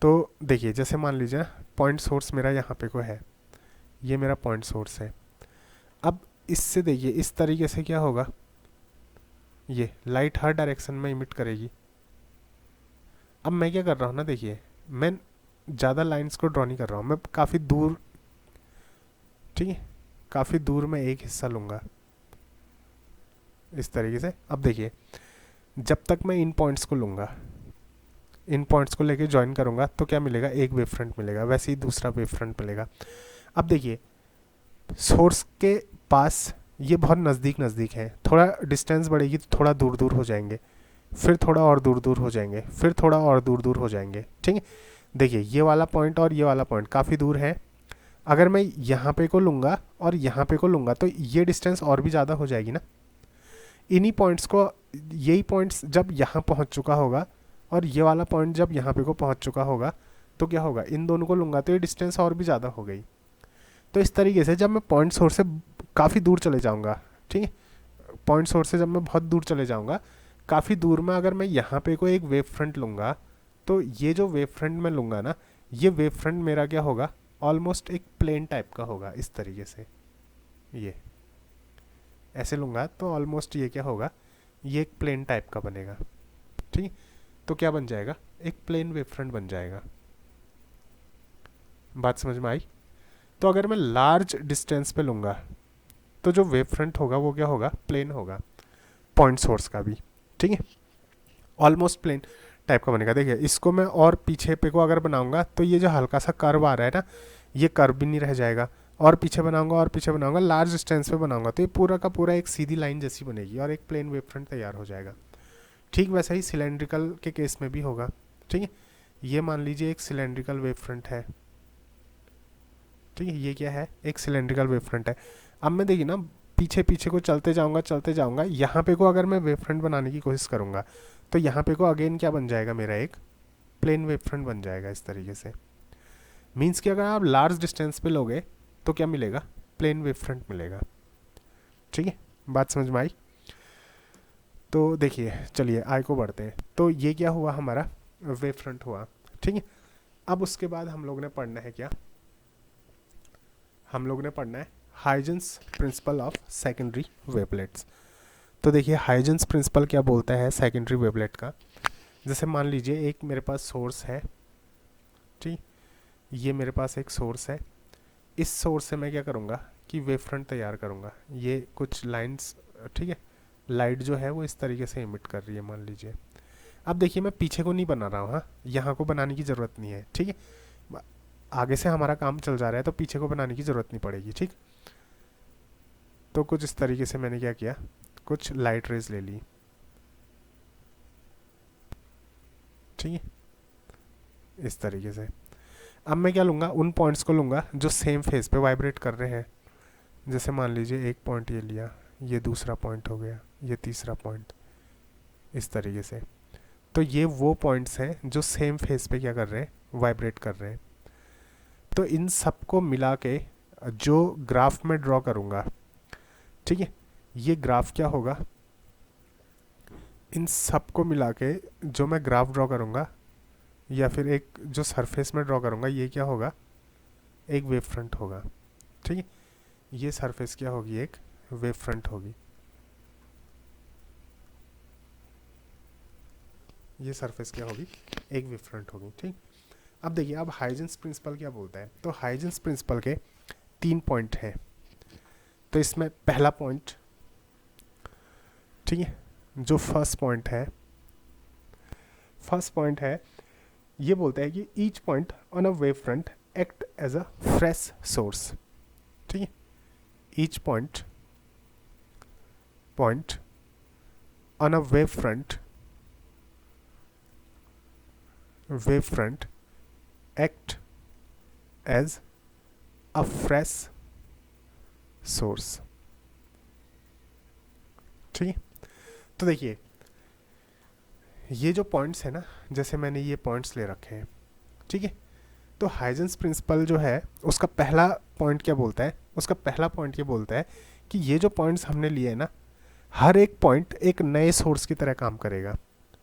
तो देखिए जैसे मान लीजिए ना, पॉइंट सोर्स मेरा यहाँ पे को है, ये मेरा पॉइंट सोर्स है। अब इससे देखिए इस तरीके से क्या होगा, ये लाइट हर डायरेक्शन में इमिट करेगी। अब मैं क्या कर रहा हूँ ना, देखिए मैं ज़्यादा लाइंस को ड्रॉ नहीं कर रहा हूँ, मैं काफ़ी दूर, ठीक है, काफ़ी दूर में एक हिस्सा लूँगा इस तरीके से। अब देखिए जब तक मैं इन पॉइंट्स को लूँगा, इन पॉइंट्स को लेके ज्वाइन करूँगा तो क्या मिलेगा, एक वेव फ्रंट मिलेगा, वैसे ही दूसरा वेव फ्रंट मिलेगा। अब देखिए सोर्स के पास ये बहुत नज़दीक नज़दीक है, थोड़ा डिस्टेंस बढ़ेगी तो थोड़ा दूर दूर हो जाएंगे, फिर थोड़ा और दूर दूर हो जाएंगे, फिर थोड़ा और दूर दूर हो जाएंगे, ठीक है। देखिए ये वाला पॉइंट और ये वाला पॉइंट काफ़ी दूर है, अगर मैं यहाँ पे को लूँगा और यहाँ पे को लूँगा तो ये डिस्टेंस और भी ज़्यादा हो जाएगी ना। इन्हीं पॉइंट्स को, यही पॉइंट्स जब यहाँ पहुँच चुका होगा और ये वाला पॉइंट जब यहाँ पे को पहुँच चुका होगा तो क्या होगा, इन दोनों को लूँगा तो ये डिस्टेंस और भी ज़्यादा हो गई। तो इस तरीके से जब मैं पॉइंट सोर्स से काफ़ी दूर चले जाऊँगा, ठीक है, पॉइंट सोर्स से जब मैं बहुत दूर चले जाऊँगा, काफ़ी दूर में अगर मैं यहाँ पे को एक वेव फ्रंट लूँगा तो ये जो वेव फ्रंट मैं लूँगा ना, ये वेव फ्रंट मेरा क्या होगा, ऑलमोस्ट एक प्लेन टाइप का होगा इस तरीके से। ये ऐसे लूँगा तो ऑलमोस्ट ये क्या होगा, ये एक प्लेन टाइप का बनेगा, ठीक है। तो क्या बन जाएगा, एक प्लेन वेव फ्रंट बन जाएगा। बात समझ में आई। तो अगर मैं लार्ज डिस्टेंस पे लूँगा तो जो वेव फ्रंट होगा वो क्या होगा, प्लेन होगा, पॉइंट सोर्स का भी, ठीक है, ऑलमोस्ट प्लेन टाइप का बनेगा। देखिए इसको मैं और पीछे पे को अगर बनाऊंगा तो ये जो हल्का सा कर्व आ रहा है ना, ये कर्व भी नहीं रह जाएगा, और पीछे बनाऊंगा और पीछे बनाऊंगा, लार्ज डिस्टेंस पे बनाऊंगा तो ये पूरा का पूरा एक सीधी लाइन जैसी बनेगी और एक प्लेन वेव फ्रंट तैयार हो जाएगा। ठीक वैसा ही सिलेंड्रिकल के केस में भी होगा, ठीक है। ये मान लीजिए एक सिलेंड्रिकल वेव फ्रंट है, ठीक है, ये क्या है, एक सिलेंड्रिकल वेव फ्रंट है। अब मैं देखिए ना पीछे पीछे को चलते जाऊंगा, यहाँ पे को अगर मैं वेव फ्रंट बनाने की कोशिश करूंगा तो यहाँ पे को अगेन क्या बन जाएगा, मेरा एक प्लेन वेव फ्रंट बन जाएगा इस तरीके से। मीन्स कि अगर आप लार्ज डिस्टेंस पे लोगे तो क्या मिलेगा, प्लेन वेव फ्रंट मिलेगा, ठीक है। बात समझ में आई। तो देखिए चलिए आगे को बढ़ते हैं। तो ये क्या हुआ, हमारा वेव फ्रंट हुआ, ठीक है। अब उसके बाद हम लोग ने पढ़ना है क्या, हम लोग ने पढ़ना है Huygens principle of secondary wavelets. तो देखिए हाइजेंस प्रिंसिपल क्या बोलता है सेकेंडरी वेवलेट का। जैसे मान लीजिए एक मेरे पास सोर्स है, ठीक, ये मेरे पास एक सोर्स है, इस सोर्स से मैं क्या करूँगा कि वेव फ्रंट तैयार करूँगा। ये कुछ लाइंस, ठीक है, लाइट जो है वो इस तरीके से इमिट कर रही है मान लीजिए। अब देखिए मैं पीछे को नहीं बना रहा हूँ, हाँ, यहाँ को बनाने की ज़रूरत नहीं है, ठीक है, आगे से हमारा काम चल जा रहा है तो पीछे को बनाने की ज़रूरत नहीं पड़ेगी, ठीक। तो कुछ इस तरीके से मैंने क्या किया, कुछ लाइट रेज ले ली, ठीक है, इस तरीके से। अब मैं क्या लूँगा, उन पॉइंट्स को लूँगा जो सेम फेज पे वाइब्रेट कर रहे हैं। जैसे मान लीजिए एक पॉइंट ये लिया, ये दूसरा पॉइंट हो गया, ये तीसरा पॉइंट, इस तरीके से। तो ये वो पॉइंट्स हैं जो सेम फेज पे क्या कर रहे हैं, वाइब्रेट कर रहे हैं। तो इन सबको मिला के जो ग्राफ में ड्रॉ करूँगा, ठीक है, ये ग्राफ क्या होगा, इन सबको मिला के जो मैं ग्राफ ड्रॉ करूँगा या फिर एक जो सरफेस में ड्रॉ करूँगा, ये क्या होगा, एक वेव फ्रंट होगा, ठीक है। ये सरफेस क्या होगी, एक वेव फ्रंट होगी, ये सरफेस क्या होगी, एक वेव फ्रंट होगी, ठीक। अब देखिए अब हाइजेंस प्रिंसिपल क्या बोलता है। तो हाइजेंस प्रिंसिपल के 3 पॉइंट हैं। तो इसमें पहला पॉइंट, ठीक है, जो फर्स्ट पॉइंट है ये बोलता है कि each point on a wave front act as a fresh source, ठीक है। Each point on a wave front act as a fresh source, ठीक है। तो देखिए ये जो पॉइंट्स है ना, जैसे मैंने ये पॉइंट्स ले रखे हैं, ठीक है, तो हाइजेंस प्रिंसिपल जो है उसका पहला पॉइंट क्या बोलता है, उसका पहला पॉइंट ये बोलता है कि ये जो पॉइंट्स हमने लिए हैं ना, हर एक पॉइंट एक नए सोर्स की तरह काम करेगा।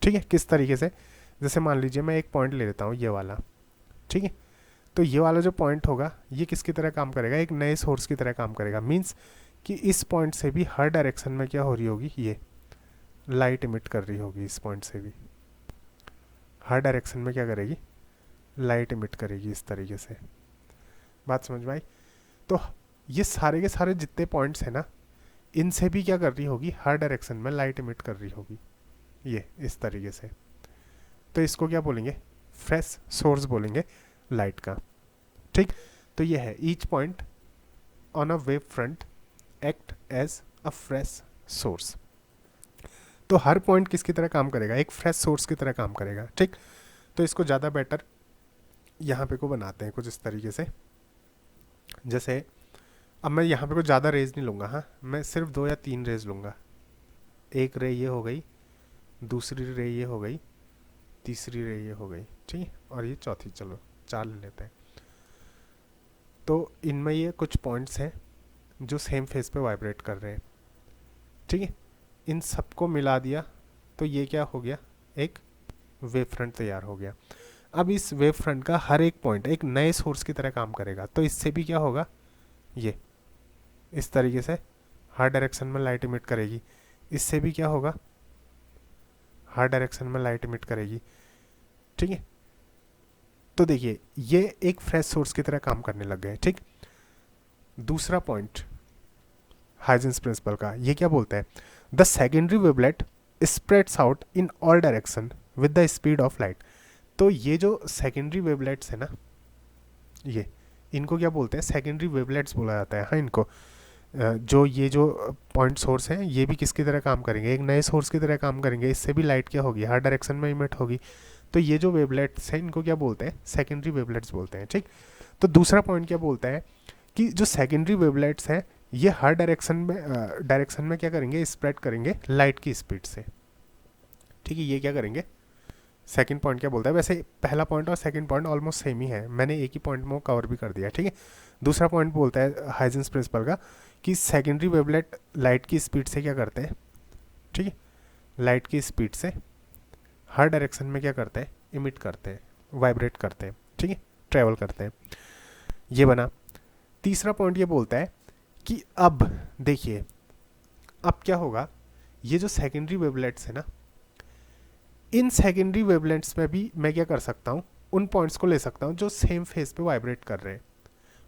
ठीक है, किस तरीके से, जैसे मान लीजिए मैं एक पॉइंट ले लेता हूँ ये वाला, ठीक है, तो ये वाला जो पॉइंट होगा ये किसकी तरह काम करेगा, एक नए सोर्स की तरह काम करेगा। मीन्स कि इस पॉइंट से भी हर डायरेक्शन में क्या हो रही होगी, ये लाइट इमिट कर रही होगी, इस पॉइंट से भी हर डायरेक्शन में क्या करेगी, लाइट इमिट करेगी, इस तरीके से। बात समझ में आई? तो ये सारे के सारे जितने पॉइंट्स हैं ना, इनसे भी क्या कर रही होगी, हर डायरेक्शन में लाइट इमिट कर रही होगी, ये इस तरीके से। तो इसको क्या बोलेंगे, फ्रेश सोर्स बोलेंगे लाइट का। ठीक, तो ये है each point on a wave front act as a fresh source. तो हर पॉइंट किसकी तरह काम करेगा, एक फ्रेश सोर्स की तरह काम करेगा। ठीक, तो इसको ज़्यादा बेटर यहाँ पे को बनाते हैं कुछ इस तरीके से। जैसे अब मैं यहाँ पे कुछ ज़्यादा रेज नहीं लूँगा, हाँ, मैं सिर्फ 2 या 3 रेज लूँगा। एक रे ये हो गई, दूसरी रे ये हो गई, तीसरी रे ये हो गई, ठीक है, और ये चौथी, चलो 4 ले लेते हैं। तो इनमें ये कुछ पॉइंट्स हैं जो सेम फेस पे वाइब्रेट कर रहे हैं। ठीक है, इन सबको मिला दिया तो ये क्या हो गया, एक वेव फ्रंट तैयार हो गया। अब इस वेव फ्रंट का हर एक पॉइंट एक नए सोर्स की तरह काम करेगा। तो इससे भी क्या होगा, ये इस तरीके से हर डायरेक्शन में लाइट इमिट करेगी। इससे भी क्या होगा, हर डायरेक्शन में लाइट इमिट करेगी। ठीक है, तो देखिए ये एक फ्रेश सोर्स की तरह काम करने लग गए। ठीक, दूसरा पॉइंट हाइजेंस प्रिंसिपल का, ये क्या बोलता है, the secondary wavelet spreads out in all direction with the speed of light. तो ये जो सेकेंडरी वेवलेट्स है ना, ये इनको क्या बोलते हैं, सेकेंडरी वेवलेट्स बोला जाता है। हाँ, इनको जो ये जो पॉइंट सोर्स हैं ये भी किसकी तरह काम करेंगे, एक नए सोर्स की तरह काम करेंगे। इससे भी लाइट क्या होगी, हर डायरेक्शन में इमिट होगी। तो ये जो वेवलेट्स हैं इनको क्या बोलते हैं, सेकेंडरी वेवलेट्स बोलते हैं। ठीक, तो दूसरा पॉइंट क्या बोलता है कि जो सेकेंडरी वेवलेट्स हैं ये हर डायरेक्शन में क्या करेंगे, स्प्रेड करेंगे लाइट की स्पीड से। ठीक है, ये क्या करेंगे, सेकंड पॉइंट क्या बोलता है। वैसे पहला पॉइंट और सेकंड पॉइंट ऑलमोस्ट सेम ही है, मैंने एक ही पॉइंट में कवर भी कर दिया। ठीक है, दूसरा पॉइंट बोलता है हाइजेंस प्रिंसिपल का कि सेकेंडरी वेवलेट लाइट की स्पीड से क्या करते हैं, ठीक है, लाइट की स्पीड से हर डायरेक्शन में क्या करते हैं, इमिट करते हैं, वाइब्रेट करते हैं। ठीक है, ट्रेवल करते हैं। ये बना। तीसरा पॉइंट ये बोलता है कि अब देखिए अब क्या होगा, ये जो सेकेंडरी वेवलेट्स है ना, इन सेकेंडरी वेवलेट्स में भी मैं क्या कर सकता हूँ, उन पॉइंट्स को ले सकता हूँ जो सेम फेस पे वाइब्रेट कर रहे हैं,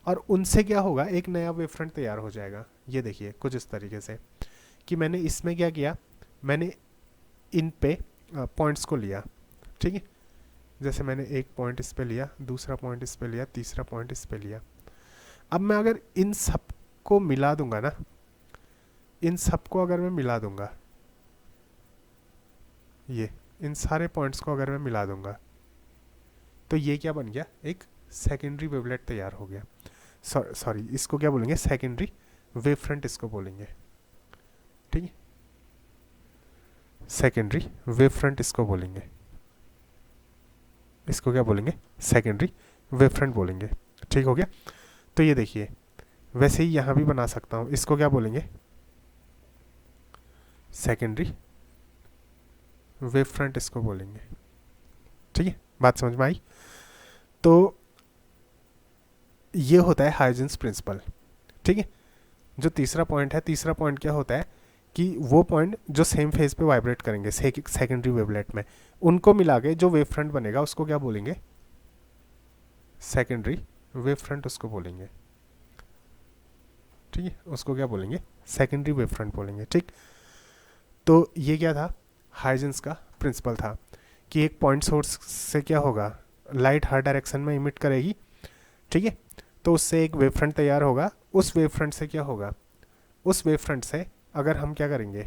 और उनसे क्या होगा, एक नया वेव फ्रंट तैयार हो जाएगा। ये देखिए कुछ इस तरीके से कि मैंने इसमें क्या किया, मैंने इन पे पॉइंट्स को लिया। ठीक है, जैसे मैंने एक पॉइंट इस पे लिया, दूसरा पॉइंट इस पे लिया, तीसरा पॉइंट इस पे लिया। अब मैं अगर इन सब को मिला दूंगा ना, इन सबको अगर मैं मिला दूंगा, ये इन सारे पॉइंट्स को अगर मैं मिला दूंगा, तो ये क्या बन गया, एक सेकेंडरी वेवलेट तैयार हो गया। सॉरी इसको क्या बोलेंगे, सेकेंडरी वेव फ्रंट इसको बोलेंगे। ठीक है, सेकेंडरी वेव फ्रंट इसको बोलेंगे, इसको क्या बोलेंगे, सेकेंडरी वेव फ्रंट बोलेंगे। ठीक हो गया। तो ये देखिए वैसे ही यहाँ भी बना सकता हूँ, इसको क्या बोलेंगे, सेकेंडरी वेव फ्रंट इसको बोलेंगे। ठीक है, बात समझ में आई? तो ये होता है हाइजेंस प्रिंसिपल। ठीक है, जो तीसरा पॉइंट है, तीसरा पॉइंट क्या होता है कि वो पॉइंट जो सेम फेज पे वाइब्रेट करेंगे सेकेंडरी वेवलेट में, उनको मिला के जो वेव फ्रंट बनेगा उसको क्या बोलेंगे, सेकेंडरी वेव फ्रंट उसको बोलेंगे। ठीक है, उसको क्या बोलेंगे, सेकेंडरी वेव फ्रंट बोलेंगे। ठीक, तो ये क्या था, हाइजेंस का प्रिंसिपल था कि एक पॉइंट सोर्स से क्या होगा, लाइट हर डायरेक्शन में इमिट करेगी। ठीक है, तो उससे एक वेव फ्रंट तैयार होगा। उस वेव फ्रंट से क्या होगा, उस वेव फ्रंट से अगर हम क्या करेंगे,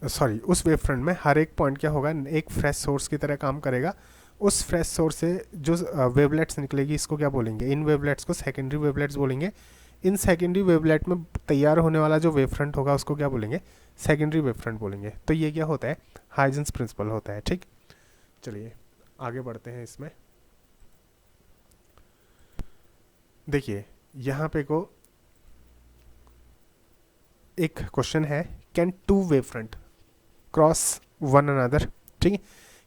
सॉरी उस वेव फ्रंट में हर एक पॉइंट क्या होगा, एक फ्रेश सोर्स की तरह काम करेगा। उस फ्रेश सोर्स से जो वेवलेट्स निकलेगी इसको क्या बोलेंगे, इन वेवलेट्स को सेकेंडरी वेवलेट्स बोलेंगे। इन सेकेंडरी वेवलेट में तैयार होने वाला जो वेव फ्रंट होगा उसको क्या बोलेंगे, सेकेंडरी वेव फ्रंट बोलेंगे। तो ये क्या होता है, हाइजेंस प्रिंसिपल होता है। ठीक, चलिए आगे बढ़ते हैं इसमें। देखिए यहाँ पे को एक क्वेश्चन है, can two wave front cross one another, ठीक है,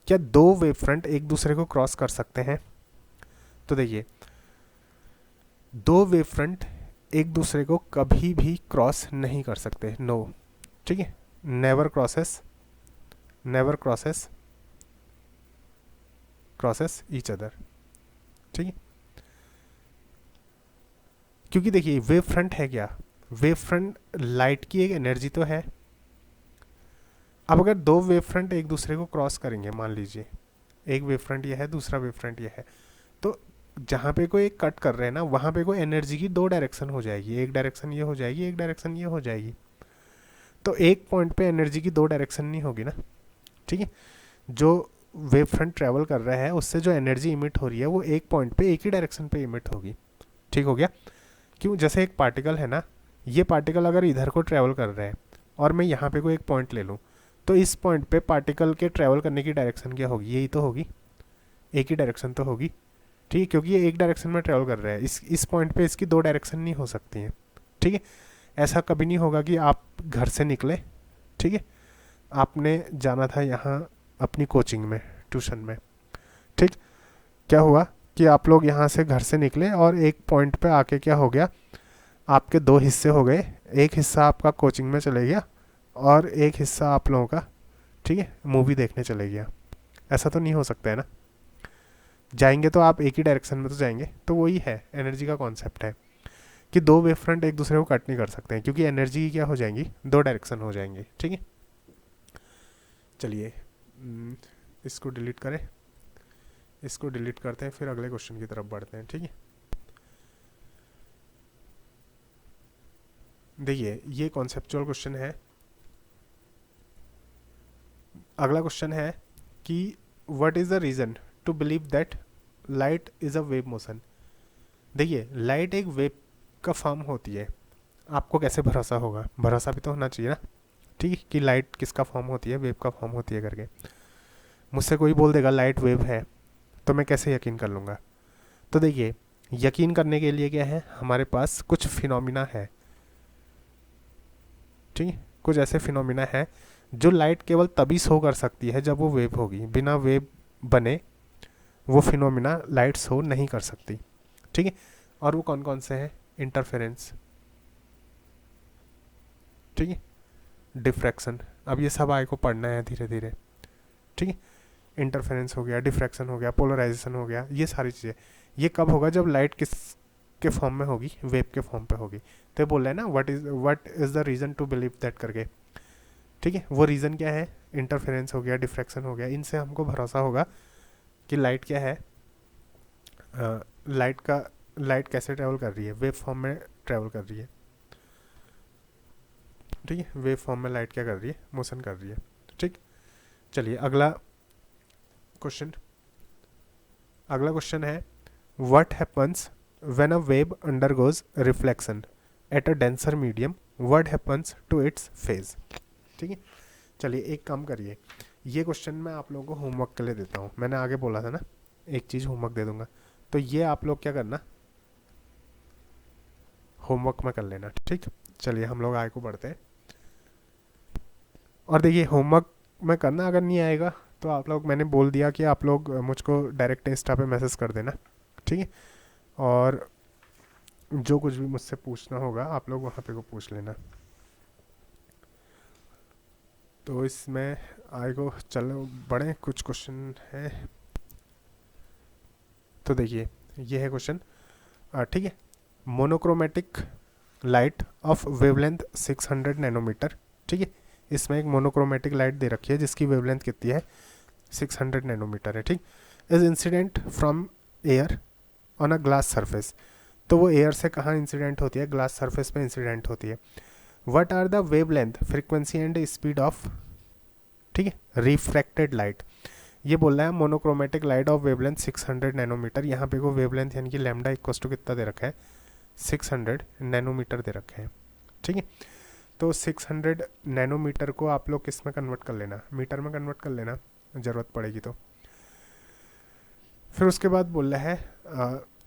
क्या दो वेव फ्रंट एक दूसरे को क्रॉस कर सकते हैं? तो देखिए दो वेव फ्रंट एक दूसरे को कभी भी क्रॉस नहीं कर सकते, नो, ठीक है, नेवर क्रॉसेस ईच अदर, ठीक है। क्योंकि देखिए वेव फ्रंट है क्या, वेव फ्रंट लाइट की एक एनर्जी तो है। अब अगर दो वेव फ्रंट एक दूसरे को क्रॉस करेंगे, मान लीजिए एक वेव फ्रंट ये है, दूसरा वेव फ्रंट ये है, तो जहाँ पे कोई एक कट कर रहे हैं ना, वहाँ पे कोई एनर्जी की दो डायरेक्शन हो जाएगी, एक डायरेक्शन ये हो जाएगी, एक डायरेक्शन ये हो जाएगी। तो एक पॉइंट पे एनर्जी की दो डायरेक्शन नहीं होगी ना, ठीक है। जो वेव फ्रंट ट्रैवल कर रहा है उससे जो एनर्जी इमिट हो रही है वो एक पॉइंट पे एक ही डायरेक्शन पे इमिट होगी, ठीक हो गया। क्यों, जैसे एक पार्टिकल है ना, ये पार्टिकल अगर इधर को ट्रैवल कर रहा है और मैं यहाँ पे कोई एक पॉइंट ले लूँ, तो इस पॉइंट पे पार्टिकल के ट्रैवल करने की डायरेक्शन क्या होगी, यही तो होगी, एक ही डायरेक्शन तो होगी, ठीक है, क्योंकि ये एक डायरेक्शन में ट्रैवल कर रहा है। इस पॉइंट पे इसकी दो डायरेक्शन नहीं हो सकती हैं, ठीक है। ऐसा कभी नहीं होगा कि आप घर से निकले, ठीक है, आपने जाना था यहाँ अपनी कोचिंग में, ट्यूशन में, ठीक, क्या हुआ कि आप लोग यहाँ से घर से निकले और एक पॉइंट पे आके क्या हो गया, आपके दो हिस्से हो गए, एक हिस्सा आपका कोचिंग में चले गया और एक हिस्सा आप लोगों का, ठीक है, मूवी देखने चले गया। ऐसा तो नहीं हो सकता है ना, जाएंगे तो आप एक ही डायरेक्शन में तो जाएंगे। तो वही है एनर्जी का कॉन्सेप्ट है कि दो वेव फ्रंट एक दूसरे को कट नहीं कर सकते हैं, क्योंकि एनर्जी क्या हो जाएंगी, दो डायरेक्शन हो जाएंगी, ठीक है। चलिए इसको डिलीट करें, इसको डिलीट करते हैं, फिर अगले क्वेश्चन की तरफ बढ़ते हैं, ठीक है। देखिए ये कॉन्सेप्चुअल क्वेश्चन है। अगला क्वेश्चन है कि what is the reason to believe that light is a wave motion. देखिए लाइट एक वेव का फॉर्म होती है, आपको कैसे भरोसा होगा, भरोसा भी तो होना चाहिए ना, ठीक है, कि लाइट किसका फॉर्म होती है, वेव का फॉर्म होती है करके। मुझसे कोई बोल देगा लाइट वेव है, तो मैं कैसे यकीन कर लूँगा? तो देखिए यकीन करने के लिए क्या है, हमारे पास कुछ फिनोमिना है, ठीक है, कुछ ऐसे फिनोमिना है जो लाइट केवल तभी शो कर सकती है जब वो वेव होगी, बिना वेव बने वो फिनोमिना लाइट शो नहीं कर सकती, ठीक है। और वो कौन कौन से हैं, इंटरफेरेंस, ठीक है, डिफ्रैक्शन, अब ये सब आए को पढ़ना है धीरे धीरे, ठीक है। इंटरफेरेंस हो गया, डिफ्रैक्शन हो गया, पोलराइजेशन हो गया, ये सारी चीज़ें, ये कब होगा, जब लाइट किस के फॉर्म में होगी, वेव के फॉर्म पे होगी। तो बोल रहे हैं ना what is the reason to believe that करके, ठीक है। वो रीज़न क्या है, इंटरफेरेंस हो गया, डिफ्रैक्शन हो गया, इनसे हमको भरोसा होगा कि लाइट क्या है, लाइट कैसे ट्रैवल कर रही है, वेव फॉर्म में ट्रैवल कर रही है, ठीक है, वेव फॉर्म में लाइट क्या कर रही है, मोशन कर रही है, ठीक। चलिए अगला क्वेश्चन है what happens when a wave undergoes reflection at a denser medium, what happens to its phase, ठीक है। चलिए एक काम करिए, ये क्वेश्चन मैं आप लोगों को होमवर्क के लिए देता हूँ, मैंने आगे बोला था ना एक चीज़ होमवर्क दे दूंगा, तो ये आप लोग क्या करना, होमवर्क में कर लेना, ठीक। चलिए हम लोग आगे को बढ़ते हैं। और देखिए होमवर्क में करना, अगर नहीं आएगा तो आप लोग, मैंने बोल दिया कि आप लोग मुझको डायरेक्ट इंस्टा पे मैसेज कर देना, ठीक है। और जो कुछ भी मुझसे पूछना होगा आप लोग वहाँ पे को पूछ लेना। तो इसमें आगे को चलो बड़े कुछ क्वेश्चन है, तो देखिए ये है क्वेश्चन, ठीक है, monochromatic light of wavelength 600 nanometer, ठीक है, इसमें एक मोनोक्रोमेटिक लाइट दे रखी है जिसकी वेवलेंथ कितनी है, 600 नैनोमीटर है, ठीक, is incident from air on a glass surface. तो वो एयर से कहाँ इंसिडेंट होती है, ग्लास सरफेस पे इंसिडेंट होती है। What are the wavelength, frequency and speed of, ठीक है, रिफ्रैक्टेड लाइट। ये बोल रहा है monochromatic light of wavelength 600 nanometer, यहाँ पे को वेवलेंथ यानी कि लैम्डा इक्वल टू कितना दे रखा है, 600 नैनोमीटर दे रखे हैं, ठीक है। तो 600 नैनोमीटर को आप लोग किस में कन्वर्ट कर लेना, मीटर में कन्वर्ट कर लेना ज़रूरत पड़ेगी तो। फिर उसके बाद बोल रहा है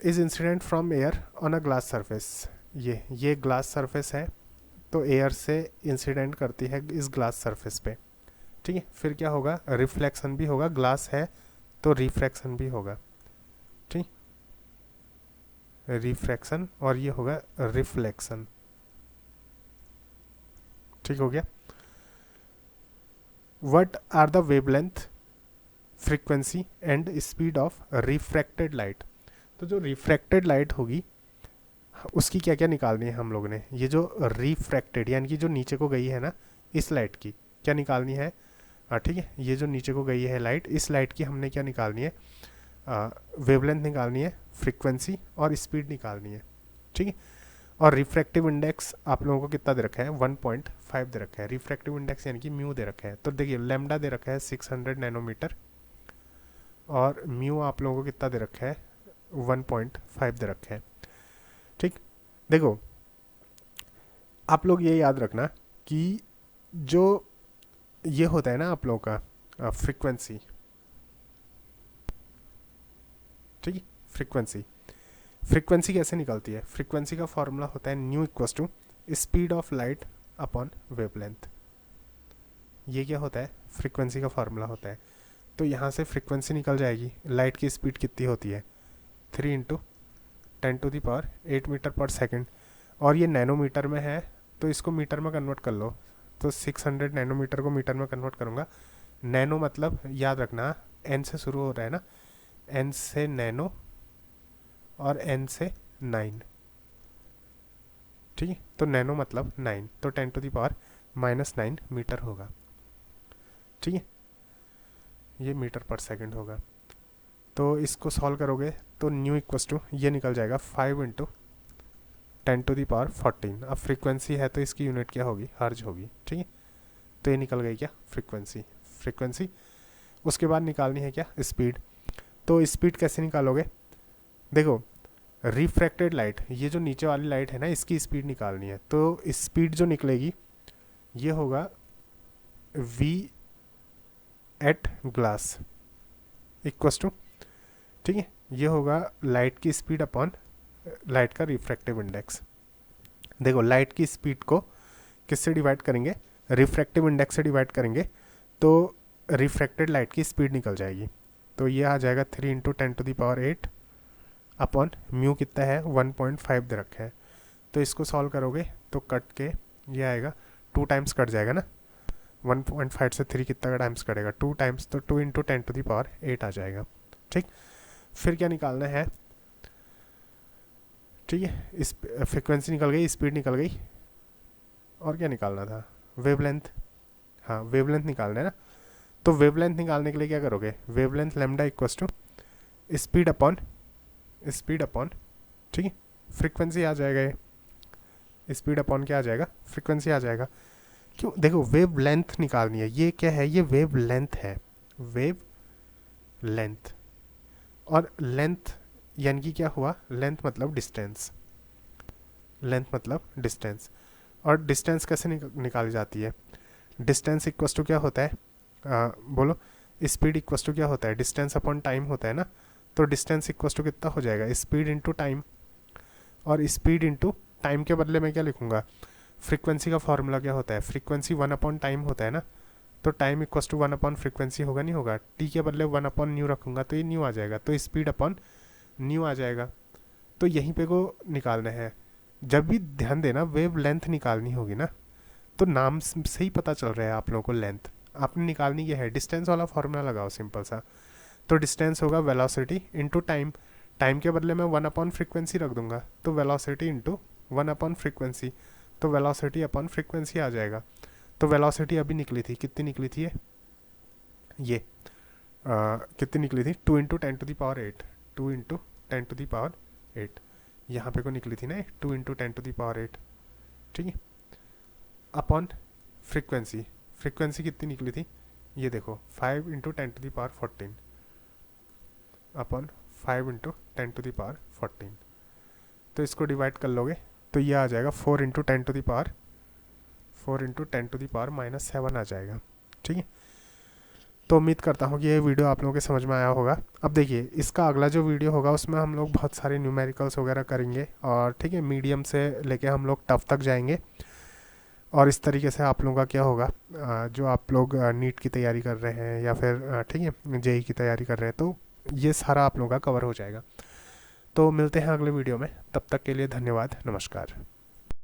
is incident from air on a glass surface. ये ग्लास सरफेस है, तो एयर से इंसिडेंट करती है इस ग्लास सरफेस पे। ठीक है, फिर क्या होगा, रिफ्लेक्शन भी होगा, ग्लास है तो रिफ्रैक्शन भी होगा। ठीक, रिफ्रैक्शन, और ये होगा रिफ्लेक्शन। ठीक हो गया। What are the wavelength, frequency and speed of refracted light. तो जो रिफ्रैक्टेड लाइट होगी उसकी क्या क्या निकालनी है हम लोगों ने, ये जो रिफ्रैक्टेड यानी कि जो नीचे को गई है ना, इस लाइट की क्या निकालनी है। ठीक है, ये जो नीचे को गई है लाइट, इस लाइट की हमने क्या निकालनी है, वेवलेंथ निकालनी है, फ्रीक्वेंसी और स्पीड निकालनी है। ठीक है, और रिफ्रैक्टिव इंडेक्स आप लोगों को कितना दे रखा है, 1.5 दे रखा है। रिफ्रैक्टिव इंडेक्स यानी कि म्यू दे रखा है, तो देखिए लैम्डा दे रखा है 600 नैनोमीटर, और म्यू आप लोगों को कितना दे रखा है, 1.5 दे रखा है। ठीक, देखो आप लोग ये याद रखना कि जो ये होता है ना आप लोगों का फ्रीक्वेंसी, ठीक है, फ्रीक्वेंसी कैसे निकलती है, फ्रीक्वेंसी का फॉर्मूला होता है nu equals to speed of light upon wavelength. ये क्या होता है, फ्रीक्वेंसी का फॉर्मूला होता है। तो यहाँ से फ्रीक्वेंसी निकल जाएगी, लाइट की स्पीड कितनी होती है, 3 इंटू 10⁸ मीटर पर सेकेंड, और ये नैनोमीटर में है तो इसको मीटर में कन्वर्ट कर लो। तो 600 नैनोमीटर को मीटर में कन्वर्ट करूँगा। नैनो मतलब याद रखना एन से शुरू हो रहा है ना, एन से नैनो और एन से 9। ठीक है, तो नैनो मतलब 9, तो 10⁻⁻9 मीटर होगा। ठीक है, ये मीटर पर सेकंड होगा। तो इसको सॉल्व करोगे तो न्यू इक्वस टू ये निकल जाएगा 5 इंटू 10⁻14। अब फ्रीक्वेंसी है तो इसकी यूनिट क्या होगी, हर्ज होगी। ठीक है, तो ये निकल गई क्या, फ्रीक्वेंसी। उसके बाद निकालनी है क्या, स्पीड। तो स्पीड कैसे निकालोगे, देखो रिफ्रैक्टेड लाइट, ये जो नीचे वाली लाइट है ना, इसकी स्पीड निकालनी है। तो स्पीड जो निकलेगी ये होगा v at glass equals to, ठीक है, ये होगा लाइट की स्पीड अपॉन लाइट का रिफ्रैक्टिव इंडेक्स। देखो लाइट की स्पीड को किससे डिवाइड करेंगे, रिफ्रैक्टिव इंडेक्स से डिवाइड करेंगे, तो रिफ्रैक्टेड लाइट की स्पीड निकल जाएगी। तो ये आ जाएगा 3 इंटू 10⁸ अपॉन म्यू कितना है, 1.5 दे रखा है। तो इसको सॉल्व करोगे तो कट के ये आएगा, 2 टाइम्स कट जाएगा ना, 1.5 से 3 कितना का टाइम्स कटेगा, 2 टाइम्स, तो 2 इंटू 10⁸ आ जाएगा। ठीक, फिर क्या निकालना है, ठीक है, इस फ्रिक्वेंसी निकल गई, स्पीड निकल गई, और क्या निकालना था, वेवलेंथ। हाँ, वेवलेंथ निकालना है ना। तो वेवलेंथ निकालने के लिए क्या करोगे, wavelength lambda equals to speed upon, ठीक है, फ्रीक्वेंसी आ जाएगा, ये स्पीड अपॉन क्या आ जाएगा, फ्रीक्वेंसी आ जाएगा। क्यों, देखो वेव लेंथ निकालनी है, ये क्या है, ये वेव लेंथ है, वेव लेंथ। और लेंथ यानी कि क्या हुआ, लेंथ मतलब डिस्टेंस, और डिस्टेंस कैसे निकाली जाती है, डिस्टेंस इक्वस टू क्या होता है, बोलो, स्पीड इक्वस टू क्या होता है, डिस्टेंस अपॉन टाइम होता है ना। तो डिस्टेंस इक्वस टू कितना हो जाएगा, स्पीड इंटू टाइम, और स्पीड इंटू टाइम के बदले में क्या लिखूंगा, फ्रीक्वेंसी का फॉर्मूला क्या होता है, फ्रीक्वेंसी 1 अपॉन टाइम होता है ना। तो time equals to 1 upon frequency होगा, नहीं होगा, टी के बदले 1 अपॉन न्यू रखूंगा तो ये न्यू आ जाएगा, तो स्पीड अपॉन न्यू आ जाएगा। तो यहीं पे को निकालना है। जब भी ध्यान देना वेव लेंथ निकालनी होगी ना, तो नाम से ही पता चल रहा है आप लोगों को, लेंथ आपने निकालनी ये है, डिस्टेंस वाला फॉर्मूला लगाओ सिंपल सा। तो डिस्टेंस होगा वेलोसिटी इंटू टाइम, टाइम के बदले में 1 अपॉन फ्रीक्वेंसी रख दूंगा, तो वेलोसिटी इंटू 1 अपॉन फ्रीक्वेंसी, तो वेलोसिटी अपॉन फ्रीक्वेंसी आ जाएगा। तो वेलोसिटी अभी निकली थी, कितनी निकली थी ये कितनी निकली थी, 2 इंटू 10⁸, 2 इंटू 10⁸, यहाँ पे को निकली थी ना 2 इंटू 10⁸। ठीक है, अपॉन फ्रीक्वेंसी कितनी निकली थी, ये देखो 5 इंटू 10⁻14 अपॉन 5 इंटू 10⁻14। तो इसको डिवाइड कर लोगे तो ये आ जाएगा 4 इंटू 10⁻⁻⁻⁷ आ जाएगा। ठीक है, तो उम्मीद करता हूँ कि ये वीडियो आप लोगों के समझ में आया होगा। अब देखिए इसका अगला जो वीडियो होगा उसमें हम लोग बहुत सारे न्यूमेरिकल्स वगैरह करेंगे, और ठीक है मीडियम से लेके हम लोग टफ तक जाएंगे। और इस तरीके से आप लोगों का क्या होगा, जो आप लोग नीट की तैयारी कर रहे हैं या फिर ठीक है जेई की तैयारी कर रहे हैं, तो ये सारा आप लोगों का कवर हो जाएगा। तो मिलते हैं अगले वीडियो में, तब तक के लिए धन्यवाद, नमस्कार।